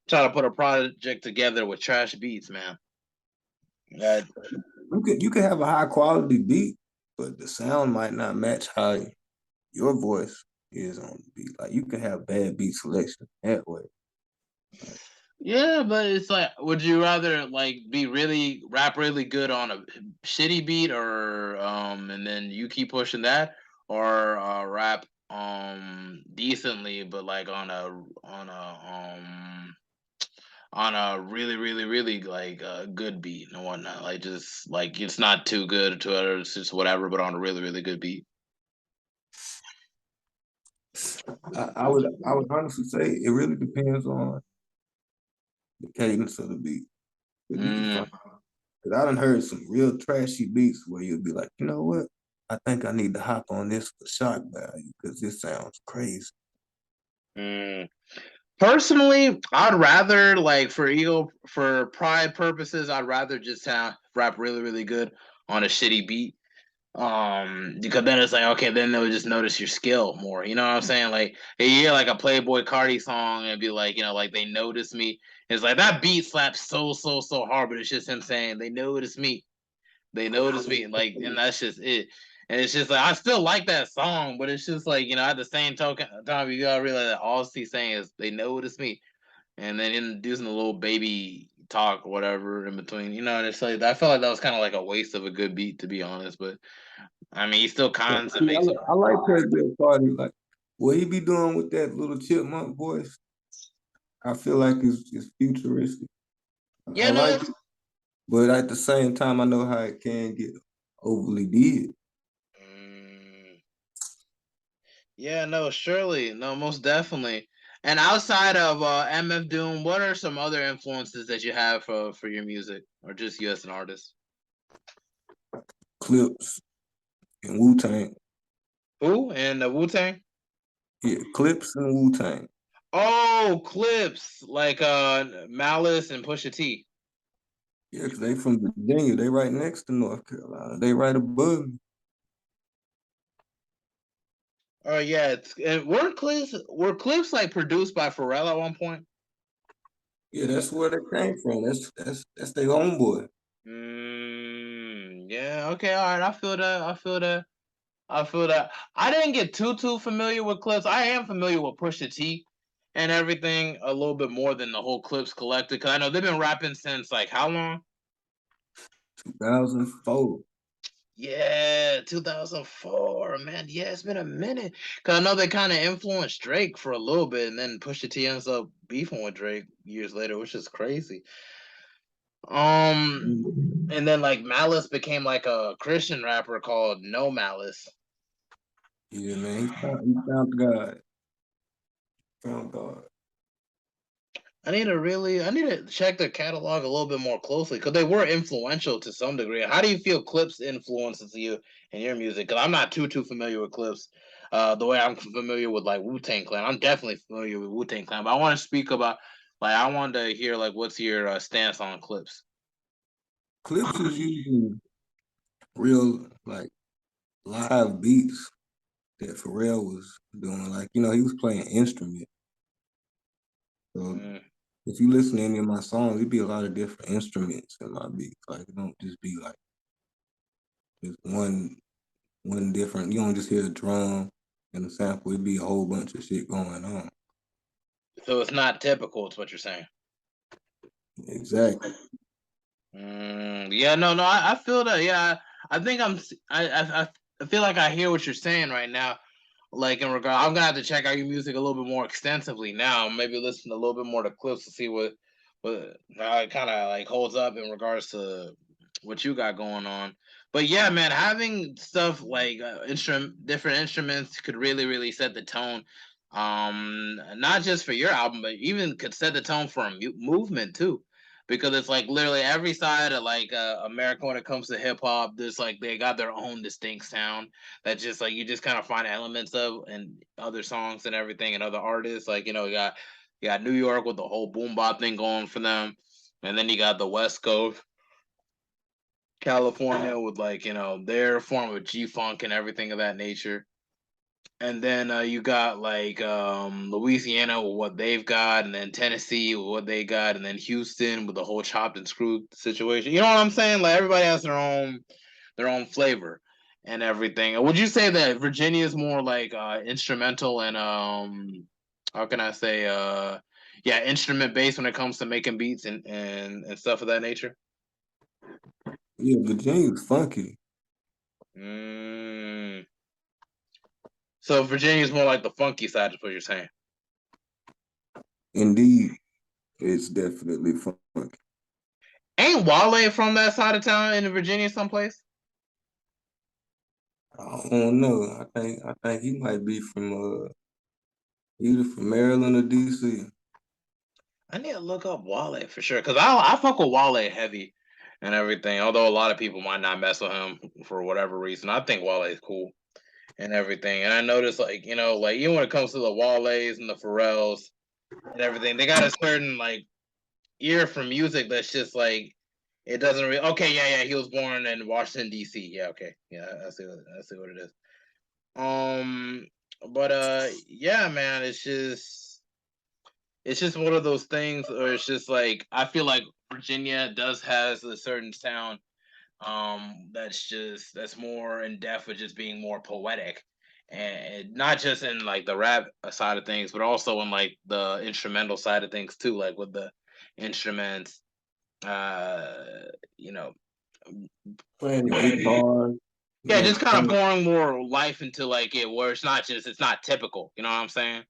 try to put a project together with trash beats, man. That
You could have a high quality beat, but the sound might not match how your voice is on the beat. Like you can have bad beat selection that way. Like,
yeah, but it's like, would you rather like be really rap really good on a shitty beat, or and then you keep pushing that, or rap decently, but like on a on a really, really, really like good beat and whatnot. Like just like it's not too good to others, it's just whatever, but on a really, really good beat.
I would honestly say it really depends on the cadence of the beat. But you can
Mm,
find, because I done heard some real trashy beats where you'll be like, you know what? I think I need to hop on this for shock value because this sounds crazy.
mm. Personally, I'd rather like for ego for pride purposes, I'd rather just rap really, really good on a shitty beat. Because then it's like, okay, then they'll just notice your skill more. You know what I'm saying? Like you hear like a Playboy Cardi song and be like, like they notice me. It's like that beat slaps so hard, but it's just him saying they notice me. They notice me, like, and that's just it. And it's just like I still like that song, but it's just like at the same token time you gotta realize that all he's saying is they notice me, and then introducing a little baby talk or whatever in between. And it's like I felt like that was kind of like a waste of a good beat, to be honest. But I mean, he still
But
cons and
see,
makes it.
I like Playboy Cardi. Like what he be doing with that little chipmunk voice, I feel like it's futuristic. I
Yeah, no,
like it, but at the same time, I know how it can get overly did.
mm, yeah, no, surely, no, most definitely. And outside of MF Doom, what are some other influences that you have for your music, or just you as an artist?
Clipse and Wu-Tang.
Who and the Wu-Tang?
Yeah, Clipse and Wu-Tang.
Oh, Clipse, like Malice and Pusha T.
Yeah, because they from Virginia. They right next to North Carolina. They right above me.
Oh yeah, and were Clips like produced by Pharrell at one point?
Yeah, that's where they came from. That's their homeboy.
Yeah, okay, all right. I feel that. I feel that. I feel that. I didn't get too familiar with Clips. I am familiar with Pusha T and everything a little bit more than the whole Clips collective. Cause I know they've been rapping since like how long?
2004.
Yeah, 2004, man. Yeah, it's been a minute. Cause I know they kind of influenced Drake for a little bit, and then Pusha T ends up beefing with Drake years later, which is crazy. Um, and then like Malice became like a Christian rapper called No Malice.
Yeah, man. He found God. Found God.
I need to check their catalog a little bit more closely because they were influential to some degree. How do you feel Clips influences you in your music? Because I'm not too familiar with Clips. The way I'm familiar with like Wu-Tang Clan, I'm definitely familiar with Wu-Tang Clan. But I want to speak about like I want to hear like what's your stance on Clips?
Clips is using real like live beats that Pharrell was doing. Like, he was playing instruments. So
Mm.
if you listen to any of my songs, it'd be a lot of different instruments in my beats. Like it don't just be like just one different. You don't just hear a drum and a sample. It'd be a whole bunch of shit going on.
So it's not typical. It's what you're saying.
Exactly.
Yeah, no, I feel that. Yeah, I think I feel like I hear what you're saying right now. Like in regard, I'm gonna have to check out your music a little bit more extensively now. Maybe listen a little bit more to clips to see what how it kind of like holds up in regards to what you got going on. But yeah, man, having stuff like different instruments could really set the tone. Not just for your album, but even could set the tone for a movement too. Because it's like literally every side of like America when it comes to hip hop, there's like they got their own distinct sound that just like you just kind of find elements of and other songs and everything and other artists. Like you got New York with the whole boom bop thing going for them, and then you got the West Coast, California with like their form of G funk and everything of that nature. And then you got like Louisiana with what they've got, and then Tennessee with what they got, and then Houston with the whole chopped and screwed situation. You know what I'm saying? Like everybody has their own flavor and everything. Would you say that Virginia is more like instrumental and how can I say yeah, instrument based when it comes to making beats and stuff of that nature?
Yeah, Virginia's funky.
Mm. So Virginia is more like the funky side, is what you're saying.
Indeed. It's definitely funky.
Ain't Wale from that side of town in Virginia someplace?
I don't know. I think he might be from either from Maryland or DC.
I need to look up Wale for sure because I fuck with Wale heavy and everything. Although a lot of people might not mess with him for whatever reason, I think Wale is cool and everything. And I noticed like like even when it comes to the Wales and the Pharrells and everything, they got a certain like ear for music that's just like it doesn't really. Okay, yeah. He was born in Washington D.C. Yeah, okay, yeah. I see what it is. Um, but yeah, man, it's just one of those things, or it's just like I feel like Virginia does has a certain sound, that's more in depth with just being more poetic, and not just in like the rap side of things, but also in like the instrumental side of things too, like with the instruments, uh, you know,
Playing the guitar,
yeah, just kind of
playing,
pouring more life into like it, where it's not typical. You know what I'm saying?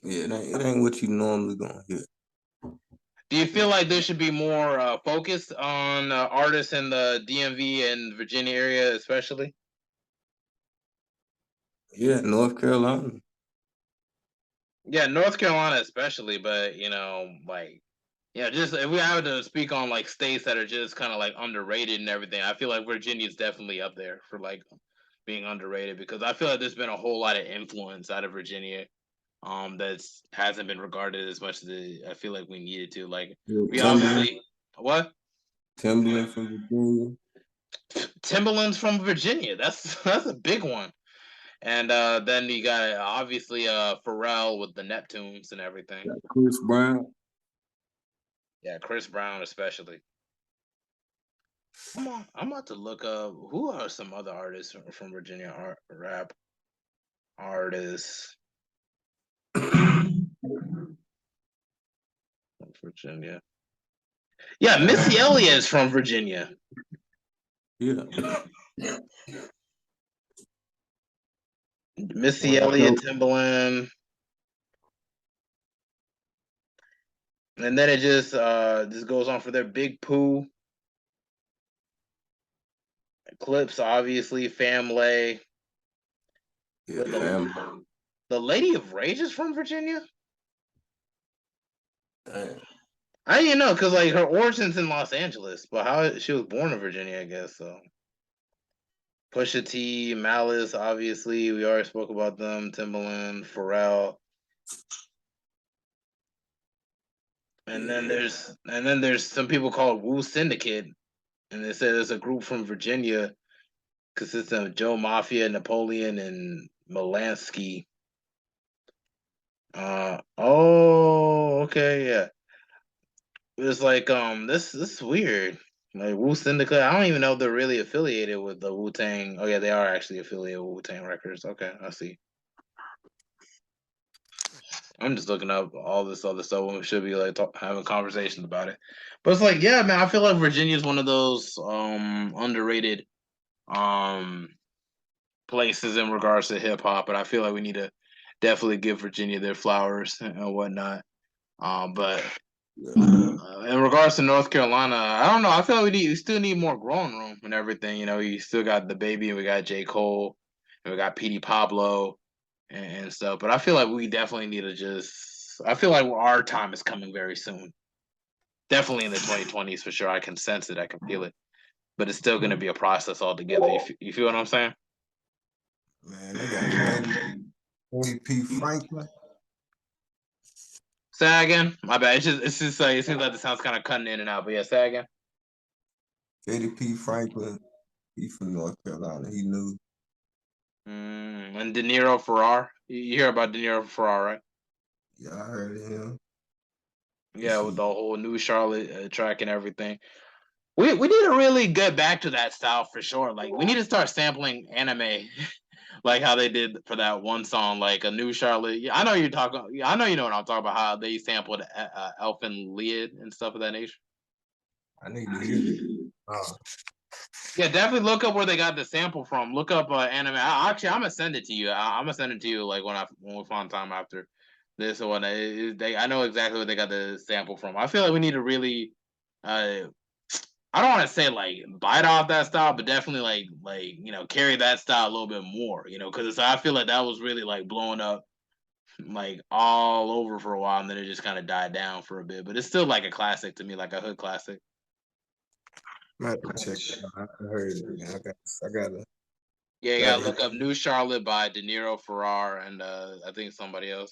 yeah, it ain't what you normally gonna hear.
Do you feel like there should be more focus on artists in the DMV and Virginia area, especially?
Yeah, North Carolina.
Yeah, North Carolina, especially, but like, yeah, just if we have to speak on like states that are just kind of like underrated and everything, I feel like Virginia's definitely up there for like being underrated because I feel like there's been a whole lot of influence out of Virginia, that's hasn't been regarded as much as I feel like we needed to. Like
Yeah,
we obviously what
Timberland from Virginia.
Timberland's from Virginia. That's that's a big one. And then you got obviously Pharrell with the Neptunes and everything.
Got Chris Brown.
Yeah, Chris Brown especially. Come on, I'm about to look up who are some other artists from Virginia rap artists from Virginia. Yeah, Missy Elliott is from Virginia.
Yeah.
Missy
What
Elliott,
dope.
Timbaland, and then it just goes on for their Big Pooh, Clipse, obviously, Family.
Yeah,
With
family.
the Lady of Rage is from Virginia.
Damn.
I didn't know because like her origins in Los Angeles, but how she was born in Virginia, I guess. So Pusha T, Malice, obviously we already spoke about them. Timbaland, Pharrell,
Yeah.
and then there's some people called Wu Syndicate, and they say there's a group from Virginia consisting of Joe Mafia, Napoleon, and Melansky. Oh, okay, yeah. It's like this is weird. Like Wu Syndicate, I don't even know if they're really affiliated with the Wu-Tang. Oh yeah, they are actually affiliated with Wu-Tang Records. Okay, I see. I'm just looking up all this other stuff when we should be like having conversations about it. But it's like, yeah, man, I feel like Virginia is one of those underrated um places in regards to hip hop, but I feel like we need to definitely give Virginia their flowers and whatnot. But
Yeah.
in regards to North Carolina, I don't know. I feel like we still need more growing room and everything. You still got the baby, and we got J. Cole, and we got PD Pablo and stuff. But I feel like we definitely need to just. I feel like our time is coming very soon. Definitely in the 2020s for sure. I can sense it. I can feel it. But it's still going to be a process altogether. You feel what I'm saying?
Man, they got Eddie P. Franklin.
Say that again. My bad. It's just it seems like the sound's kind of cutting in and out. But yeah, say that again.
Eddie P. Franklin. He from North Carolina. He knew.
And De Niro Ferrar. You hear about De Niro Ferrar, right?
Yeah, I heard of him.
Yeah, with the whole new Charlotte track and everything. We need to really get back to that style for sure. Like we need to start sampling anime, like how they did for that one song, like a new Charlotte. Yeah, I know you're talking. Yeah, I know you know what I'm talking about. How they sampled Elfin Lied and stuff of that nature.
I need to hear it.
Yeah, definitely look up where they got the sample from. Look up anime. Actually, I'm gonna send it to you. I'm gonna send it to you like when we find time after. This one, they I know exactly what they got the sample from. I feel like we need to really, uh, I don't want to say like bite off that style, but definitely carry that style a little bit more. Because I feel like that was really like blowing up like all over for a while, and then it just kind of died down for a bit. But it's still like a classic to me, like a hood classic.
I have to check it out. I heard it, man. I
Yeah, you
gotta
gotta
hit.
look up New Charlotte by De Niro, Ferrar, and I think somebody else.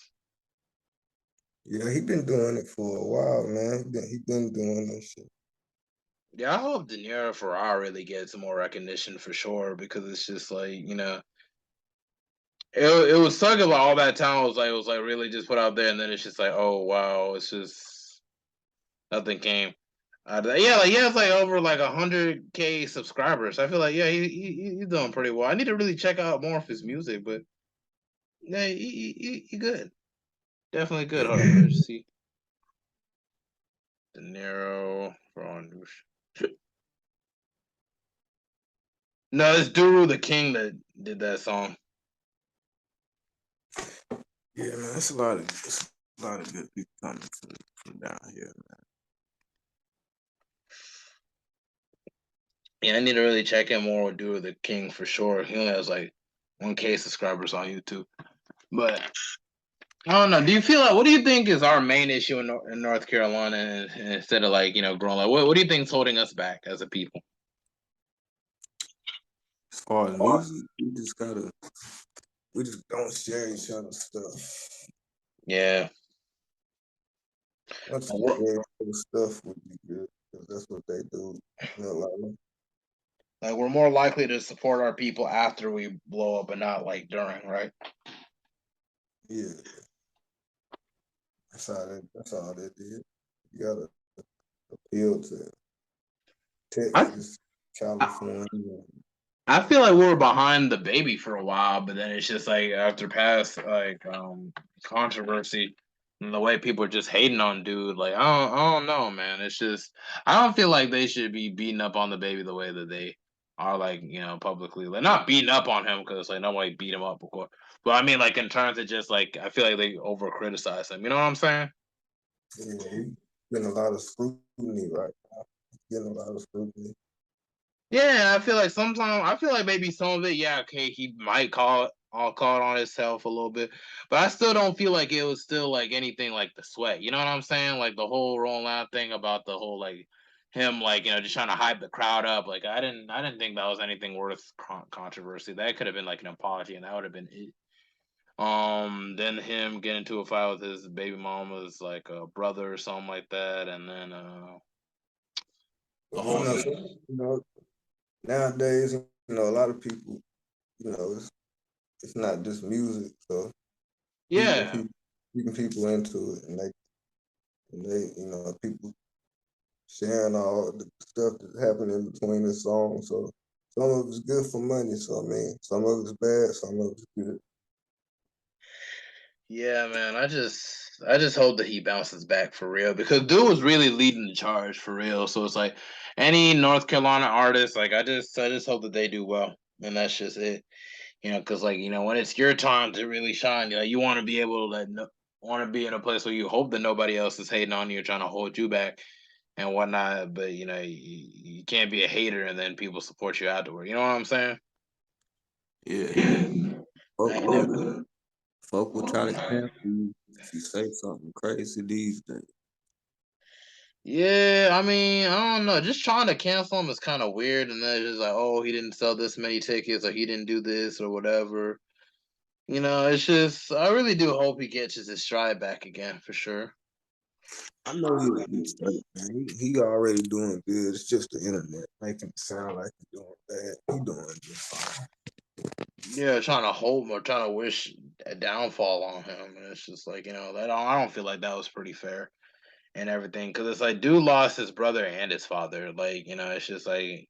Yeah, he been doing it for a while, man. He been doing that shit.
Yeah, I hope De Niro, Ferrar really gets more recognition for sure because it's just like it was suck about all that time it was like really just put out there, and then it's just like, oh wow, it's just nothing came. Yeah, like he has like over like 100K subscribers. I feel like yeah, he's doing pretty well. I need to really check out more of his music, but yeah, he good, definitely good. Hold on, let's see. De Niro from no, it's Duru the King that did that song.
Yeah, man, it's a lot of good people coming from down here.
Yeah, I need to really check in more with Duru the King for sure. He only has like 1K subscribers on YouTube, but I don't know. Do you feel like what do you think is our main issue in North Carolina instead of like growing like what do you think is holding us back as a people?
As far as music, we just don't share each other's stuff.
Yeah,
Once
like
you share each other's stuff would be good because that's what they do. Like,
we're more likely to support our people after we blow up and not like during, right?
yeah, that's all they did. You gotta appeal to
I
Texas,
I,
California.
I feel like we were behind the baby for a while, but then it's just like after past controversy and the way people are just hating on dude, like I don't know, man. It's just I don't feel like they should be beating up on the baby the way that they are like publicly, like not beating up on him because like nobody beat him up before, but I mean like in terms of just like I feel like they over criticize him. You know what I'm saying?
Yeah, he's getting a lot of scrutiny right now. Getting a lot of scrutiny.
Yeah, I feel like sometimes I feel like maybe some of it, yeah, okay, he might call it on himself a little bit, but I still don't feel like it was still like anything like the sweat. You know what I'm saying? Like the whole rolling out thing about the whole like him like just trying to hype the crowd up. Like I didn't think that was anything worth controversy. That could have been like an apology, and that would have been it. Then him getting into a fight with his baby mama's like a brother or something like that, and then the
But
whole
nowadays, a lot of people, it's not just music, so keeping
yeah.
people keeping people into it, and people sharing all the stuff that's happening in between the songs. So some of it's good for money. So I mean, some of it's bad, some of it's good.
Yeah, man. I just hope that he bounces back for real because dude was really leading the charge for real. So it's like any North Carolina artist, like I just hope that they do well, and that's just it. Because like when it's your time to really shine, you want to be able to want to be in a place where you hope that nobody else is hating on you, or trying to hold you back and whatnot. But you can't be a hater and then people support you afterward. You know what I'm saying?
Yeah, folk
And
will
then,
folk will try to cancel you if you say something crazy these days.
yeah, I mean, I don't know. Just trying to cancel him is kind of weird, and then it's just like, oh, he didn't sell this many tickets, or he didn't do this, or whatever. It's just I really do hope he catches his stride back again for sure.
I know he'll be straight, man. He already doing good. It's just the internet making it sound like he's doing bad. He doing just fine.
Yeah, trying to hold him or trying to wish a downfall on him, and it's just like that I don't feel like that was pretty fair and everything because it's like dude lost his brother and his father, like it's just like.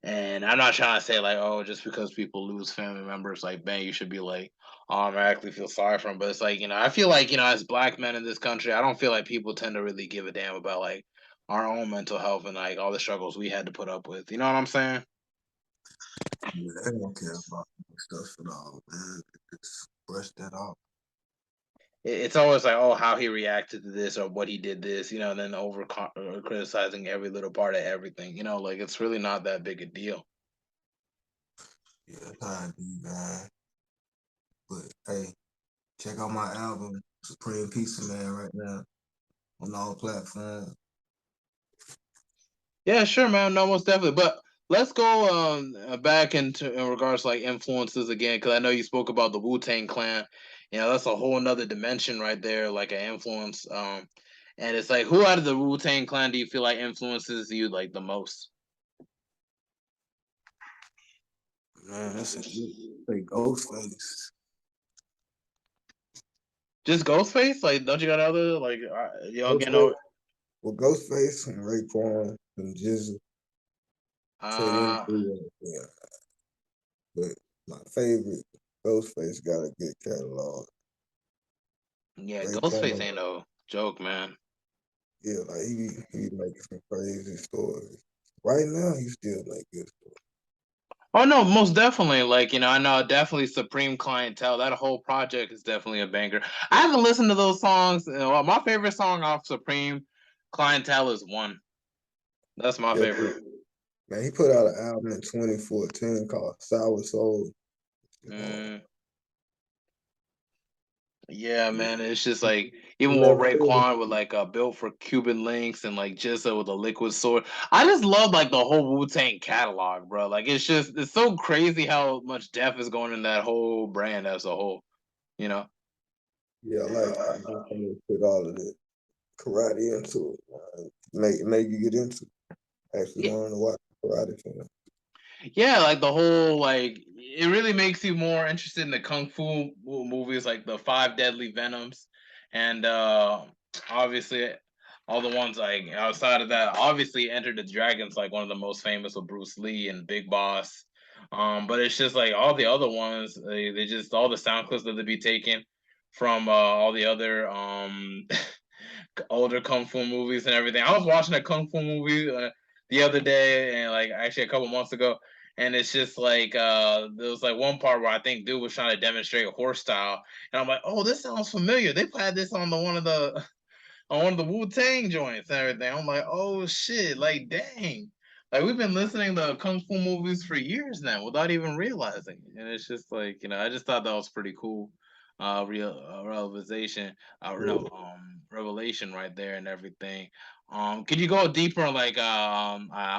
And I'm not trying to say like, oh, just because people lose family members, like, man, you should be like automatically feel sorry for them. But it's like, I feel like, as black men in this country, I don't feel like people tend to really give a damn about like our own mental health and like all the struggles we had to put up with. You know what I'm saying?
Yeah, they don't care about that stuff at all, man. Just brush that off.
it's always like, oh, how he reacted to this or what he did this, and then over criticizing every little part of everything. Like it's really not that big a deal.
Yeah, that's how I do, man. But hey, check out my album, Supreme Pizza Man, right now on all platforms.
Yeah, sure, man. No, most definitely. But let's go back into in regards to like influences again, because I know you spoke about the Wu-Tang Clan. That's a whole another dimension right there, like an influence. And it's like, who out of the Wu-Tang Clan do you feel like influences you like the most?
Man, that's a good say Ghostface.
Just Ghostface? Like, don't you got other like you don't get
Ghostface,
no?
well, Ghostface and Raekwon and Jizzy say them
Uh
three. Yeah, but my favorite Ghostface got a good catalog.
yeah, Ghostface
Raekwon,
ain't no joke, man.
yeah, like he making some crazy stories. Right now, he still make good stories.
Oh no, most definitely. Like, I know definitely Supreme Clientele. That whole project is definitely a banger. I haven't listened to those songs. My favorite song off Supreme Clientele is One. That's my
Yeah,
favorite.
man, he put out an album in 2014 called Sour Soul.
Mm, yeah,
Yeah,
man. It's just like even
you
with
never heard
Raekwon with like built for Cuban links and like Jizza with a liquid sword. I just love like the whole Wu-Tang catalog, bro. Like it's so crazy how much depth is going in that whole brand as a whole, you know?
Yeah, I like how they put all of the karate into it. Make you get into it. Actually want to watch karate film.
Yeah, like the whole like it really makes you more interested in the kung fu movies, like the Five Deadly Venoms, and obviously all the ones like outside of that. Obviously, Enter the Dragon's like one of the most famous with Bruce Lee and Big Boss. But it's just like all the other ones, they just all the sound clips that they be taken from all the other older kung fu movies and everything. I was watching a kung fu movie the other day, and like actually a couple months ago, and it's just like there was like one part where I think dude was trying to demonstrate horse style, and I'm like, oh, this sounds familiar. They had this on the one of the on one of the Wu-Tang joints and everything. I'm like, oh shit, like dang. Like we've been listening to kung fu movies for years now without even realizing. And it's just like, I just thought that was pretty cool. Real realization, no,
Yeah.
revelation right there and everything. Could you go deeper on like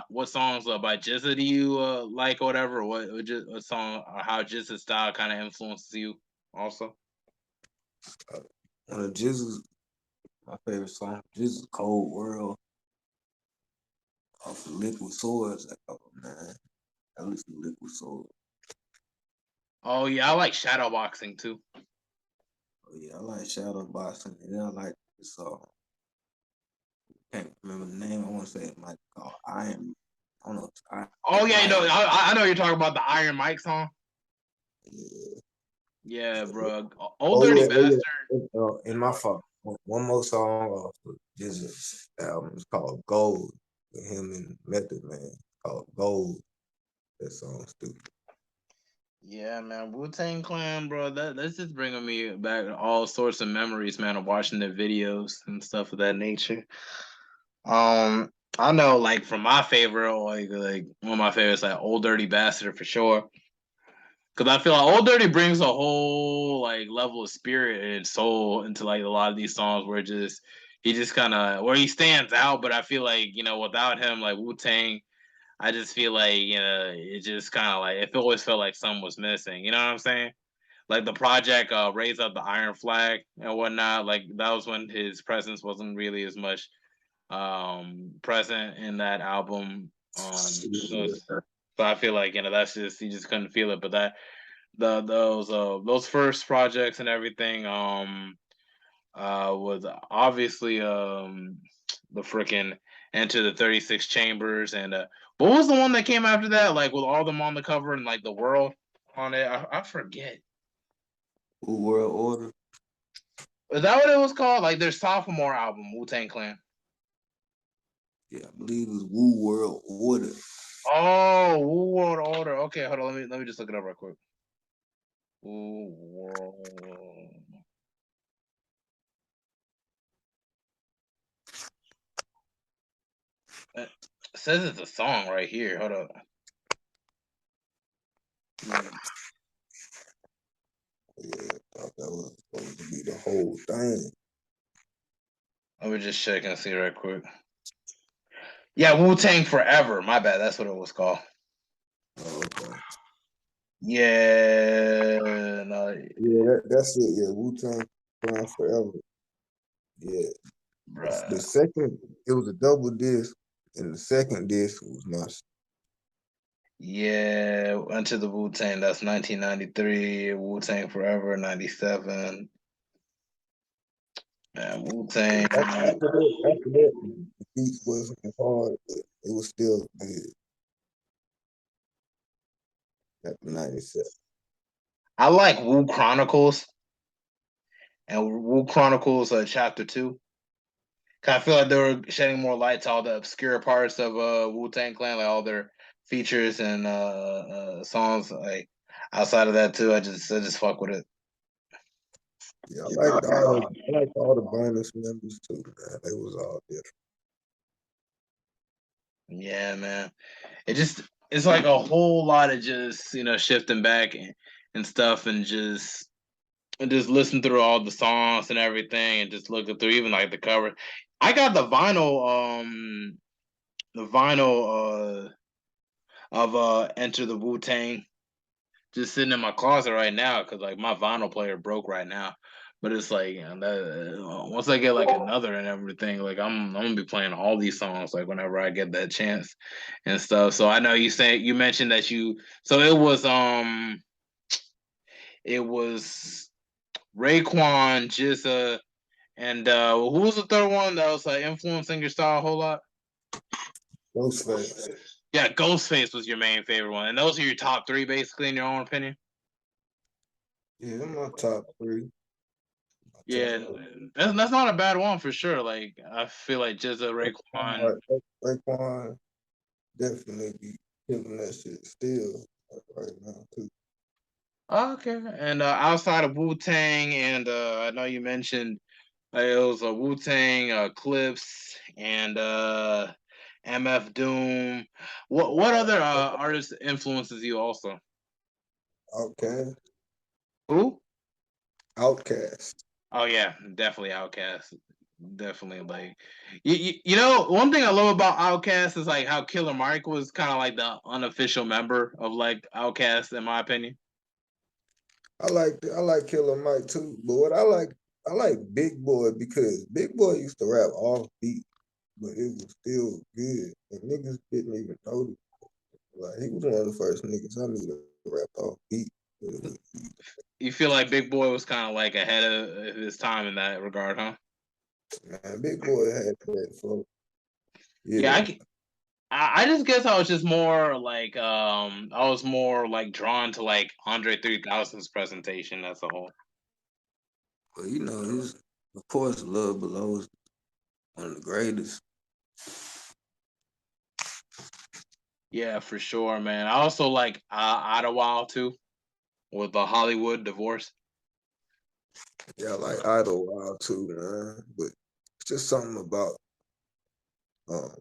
what songs by Jizza do you like or whatever? What song or how Jizza's style kind of influences you also?
One of Jizz's my favorite song, Jizz's Cold World off of Liquid Swords. Like, oh man, I listen to Liquid Swords.
Oh yeah, I like shadow boxing too.
Oh yeah, I like Shadow Boxing, and then I like this song. Can't remember the name. I want to say it might be called Iron. I don't know. It's
Oh yeah,
Mike.
I know you're talking about the Iron Mike song.
Yeah.
Yeah, bro. Old
Oh
Dirty
yeah, oh
Bastard.
yeah. In my fault. One more song off of Jizz's album. It's called Gold. With him and Method Man. Called Gold. That song stupid.
Yeah, man. Wu Tang Clan, bro. That's just bringing me back all sorts of memories, man, of watching their videos and stuff of that nature. Um, I know, like, from my favorite, like one of my favorites, like Old Dirty Bastard for sure. Because I feel like Old Dirty brings a whole like level of spirit and soul into like a lot of these songs where just he just kind of where he stands out. But I feel like without him, like Wu Tang, I just feel like it just kind of like it always felt like something was missing. You know what I'm saying? Like the project Raise Up the Iron Flag and whatnot. Like that was when his presence wasn't really as much present in that album. So I feel like that's just you just couldn't feel it. But those first projects and everything was obviously the freaking Enter the 36 Chambers and what was the one that came after that like with all them on the cover and like the world on it. I forget.
New World Order.
Is that what it was called? Like their sophomore album, Wu-Tang Clan.
Yeah, I believe it was Wu World Order.
Oh, Wu World Order. Okay, hold on. Let me just look it up real quick. Wu World. It says it's a song right here. Hold up. Mm,
Yeah, I thought that was supposed to be the whole thing.
Let me just check and see right quick. Yeah, Wu-Tang Forever. My bad. That's what it was called.
Oh, okay.
Yeah, no,
Yeah, that's it. Yeah, Wu-Tang Clan Forever. Yeah, the
bruh.
second it was a double disc, and the second disc was my
Yeah, Enter the Wu-Tang. That's 1993. Wu-Tang Forever, 97. Man, Wu-Tang.
after that, the beats wasn't as hard, but it was still good after '97.
I like Wu Chronicles and Wu Chronicles Chapter 2. 'Cause I feel like they were shedding more light to all the obscure parts of Wu Tang Clan, like all their features and songs. Like outside of that too, I just fuck with it.
Yeah, I liked all the bonus members too, man. They was all different.
Yeah, man. It's like a whole lot of just shifting back and stuff and just listen through all the songs and everything and just looking through even like the cover. I got the vinyl of Enter the Wu Tang just sitting in my closet right now because like my vinyl player broke right now. But it's like once I get like another and everything, like I'm gonna be playing all these songs like whenever I get that chance and stuff. So I know you mentioned that so it was Raekwon, Jizza, and who was the third one that was influencing your style a whole lot?
Ghostface.
Yeah, Ghostface was your main favorite one, and those are your top three basically in your own opinion.
Yeah, they're my top three. My top
Yeah,
three.
that's not a bad one for sure. Like I feel like Jizza, Raekwon.
Raekwon definitely be killing that shit still right now too.
Oh, okay, and outside of Wu Tang, and I know you mentioned it was a Wu Tang, Clipse, and MF Doom. What other artists influences you also?
Outcast.
Who?
Outcast.
Oh yeah, definitely Outkast. Definitely like you know one thing I love about Outkast is like how Killer Mike was kind of like the unofficial member of like Outkast in my opinion.
I like Killer Mike too, but I like Big Boy because Big Boy used to rap off beat, but it was still good, and niggas didn't even notice. Like he was one of the first niggas I knew to rap off beat. But it was,
You feel like Big Boy was kind of like ahead of his time in that regard, huh?
man, Big Boy had that flow.
Yeah,
Yeah,
I just guess I was just more like I was more like drawn to like Andre 3000's presentation as a whole.
but you know his of course Love Below is one of the greatest.
Yeah, for sure, man. I also like Idlewild too with the Hollywood divorce.
Yeah, I like Idlewild too, man. But it's just something about um,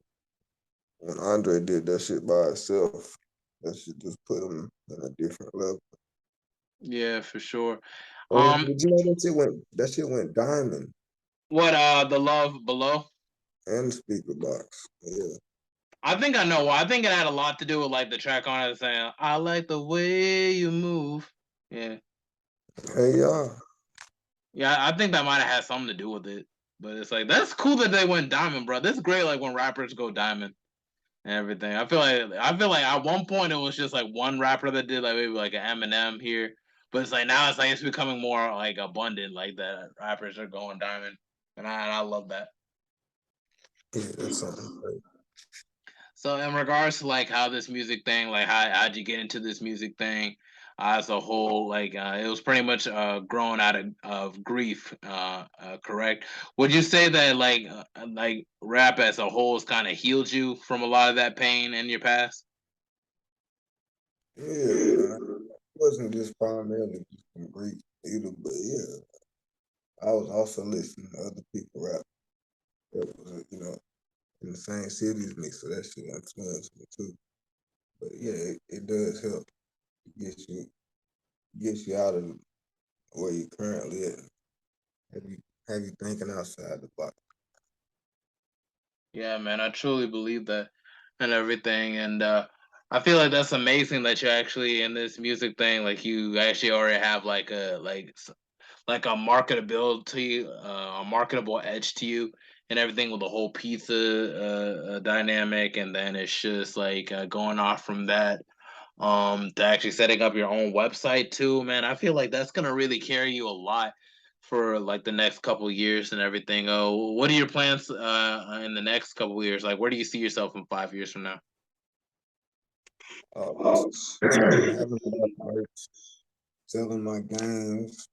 when Andre did that shit by himself. That shit just put him in a different level.
Yeah, for sure.
Oh,
Um,
did you know that shit went diamond
what the Love Below?
and the speaker box. Yeah.
I think I know why. I think it had a lot to do with like the track on it saying "I like the way you move." Yeah,
Hey y'all.
yeah. I think that might have had something to do with it. But it's like that's cool that they went diamond, bro. That's great. Like when rappers go diamond and everything. I feel like at one point it was just like one rapper that did like maybe like an Eminem here, but it's like now it's becoming more like abundant like that rappers are going diamond, and I love that.
Yeah, that's something great.
So in regards to like how this music thing, like how'd you get into this music thing as a whole? Like it was pretty much growing out of grief, correct? Would you say that like rap as a whole has kind of healed you from a lot of that pain in your past?
Yeah, man. It wasn't just primarily just from Greek either, but yeah, I was also listening to other people rap. That was, you know, in the same city as me, so that shit influenced me too. But yeah, it does help. It gets you out of where you currently at. Have you have you thinking outside the box?
Yeah, man, I truly believe that and everything. And I feel like that's amazing that you're actually in this music thing. Like you actually already have like a marketability, a marketable edge to you, and everything with the whole pizza dynamic. And then it's just like going off from that to actually setting up your own website too, man. I feel like that's gonna really carry you a lot for like the next couple of years and everything. Oh, what are your plans in the next couple of years? Like, where do you see yourself in 5 years from now?
Uh, having a lot of merch, selling my games,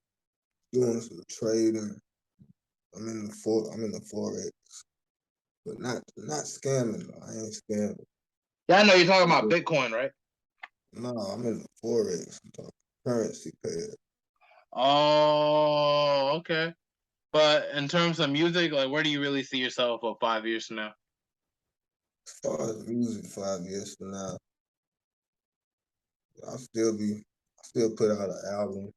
doing some trading. I'm in the forex, but not scamming. Though. I ain't scamming.
Yeah, I know you're talking
I'm
about
just,
Bitcoin, right?
no, I'm in the forex. I'm talking currency pair.
Oh, okay. But in terms of music, like, where do you really see yourself 5 years from now?
As far as music, 5 years from now, I'll still be, I still put out an album.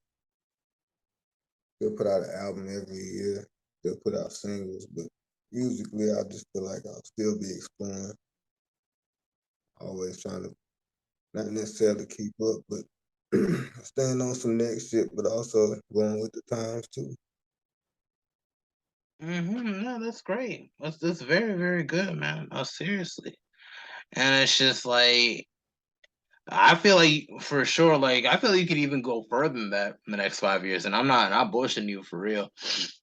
Still put out an album every year. Still put out singles, but musically, I just feel like I'll still be exploring. Always trying to not necessarily keep up, but staying on some next shit, but also going with the times too.
No, that's great. That's very very good, man. Seriously, and it's just like I feel like for sure, like I feel like you could even go further than that in the next 5 years, and I'm not bushing you for real.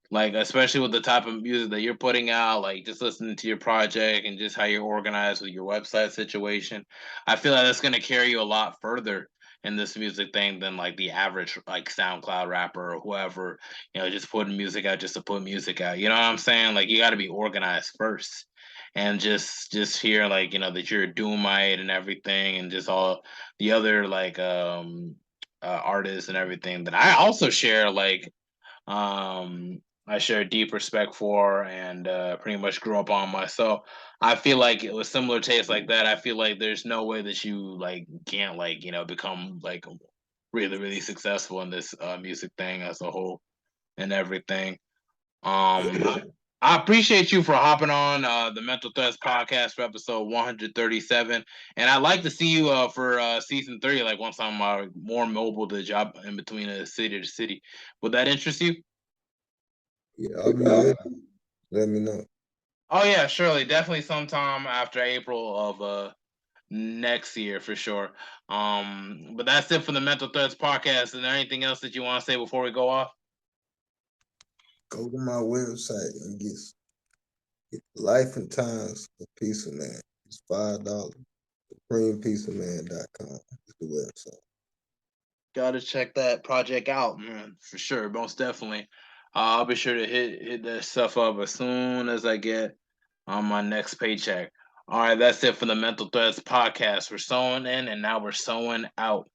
Like especially with the type of music that you're putting out, like just listening to your project and just how you're organized with your website situation, I feel like that's gonna carry you a lot further in this music thing than like the average like SoundCloud rapper or whoever, just putting music out just to put music out. You know what I'm saying? Like you got to be organized first and just hear like that you're a doomite and everything and just all the other like artists and everything that I also share I share deep respect for and pretty much grew up on myself. I feel like it was similar tastes like that. I feel like there's no way that you like can't like become like really really successful in this music thing as a whole and everything. I appreciate you for hopping on the Mental Threats podcast for episode 137, and I'd like to see you for season 3, like once I'm more mobile to job in between a city to city. Would that interest you?
Yeah, I'll be ready. Let me know.
Oh yeah, surely, definitely sometime after April of next year for sure. But that's it for the Mental Threats podcast. Is there anything else that you want to say before we go off?
Go to my website and get Life and Times for Pizza Man. It's $5. SupremePizzaMan.com is the website.
Gotta check that project out, man, for sure, most definitely. I'll be sure to hit that stuff up as soon as I get on my next paycheck. All right, that's it for the Mental Threats podcast. We're sewing in, and now we're sewing out.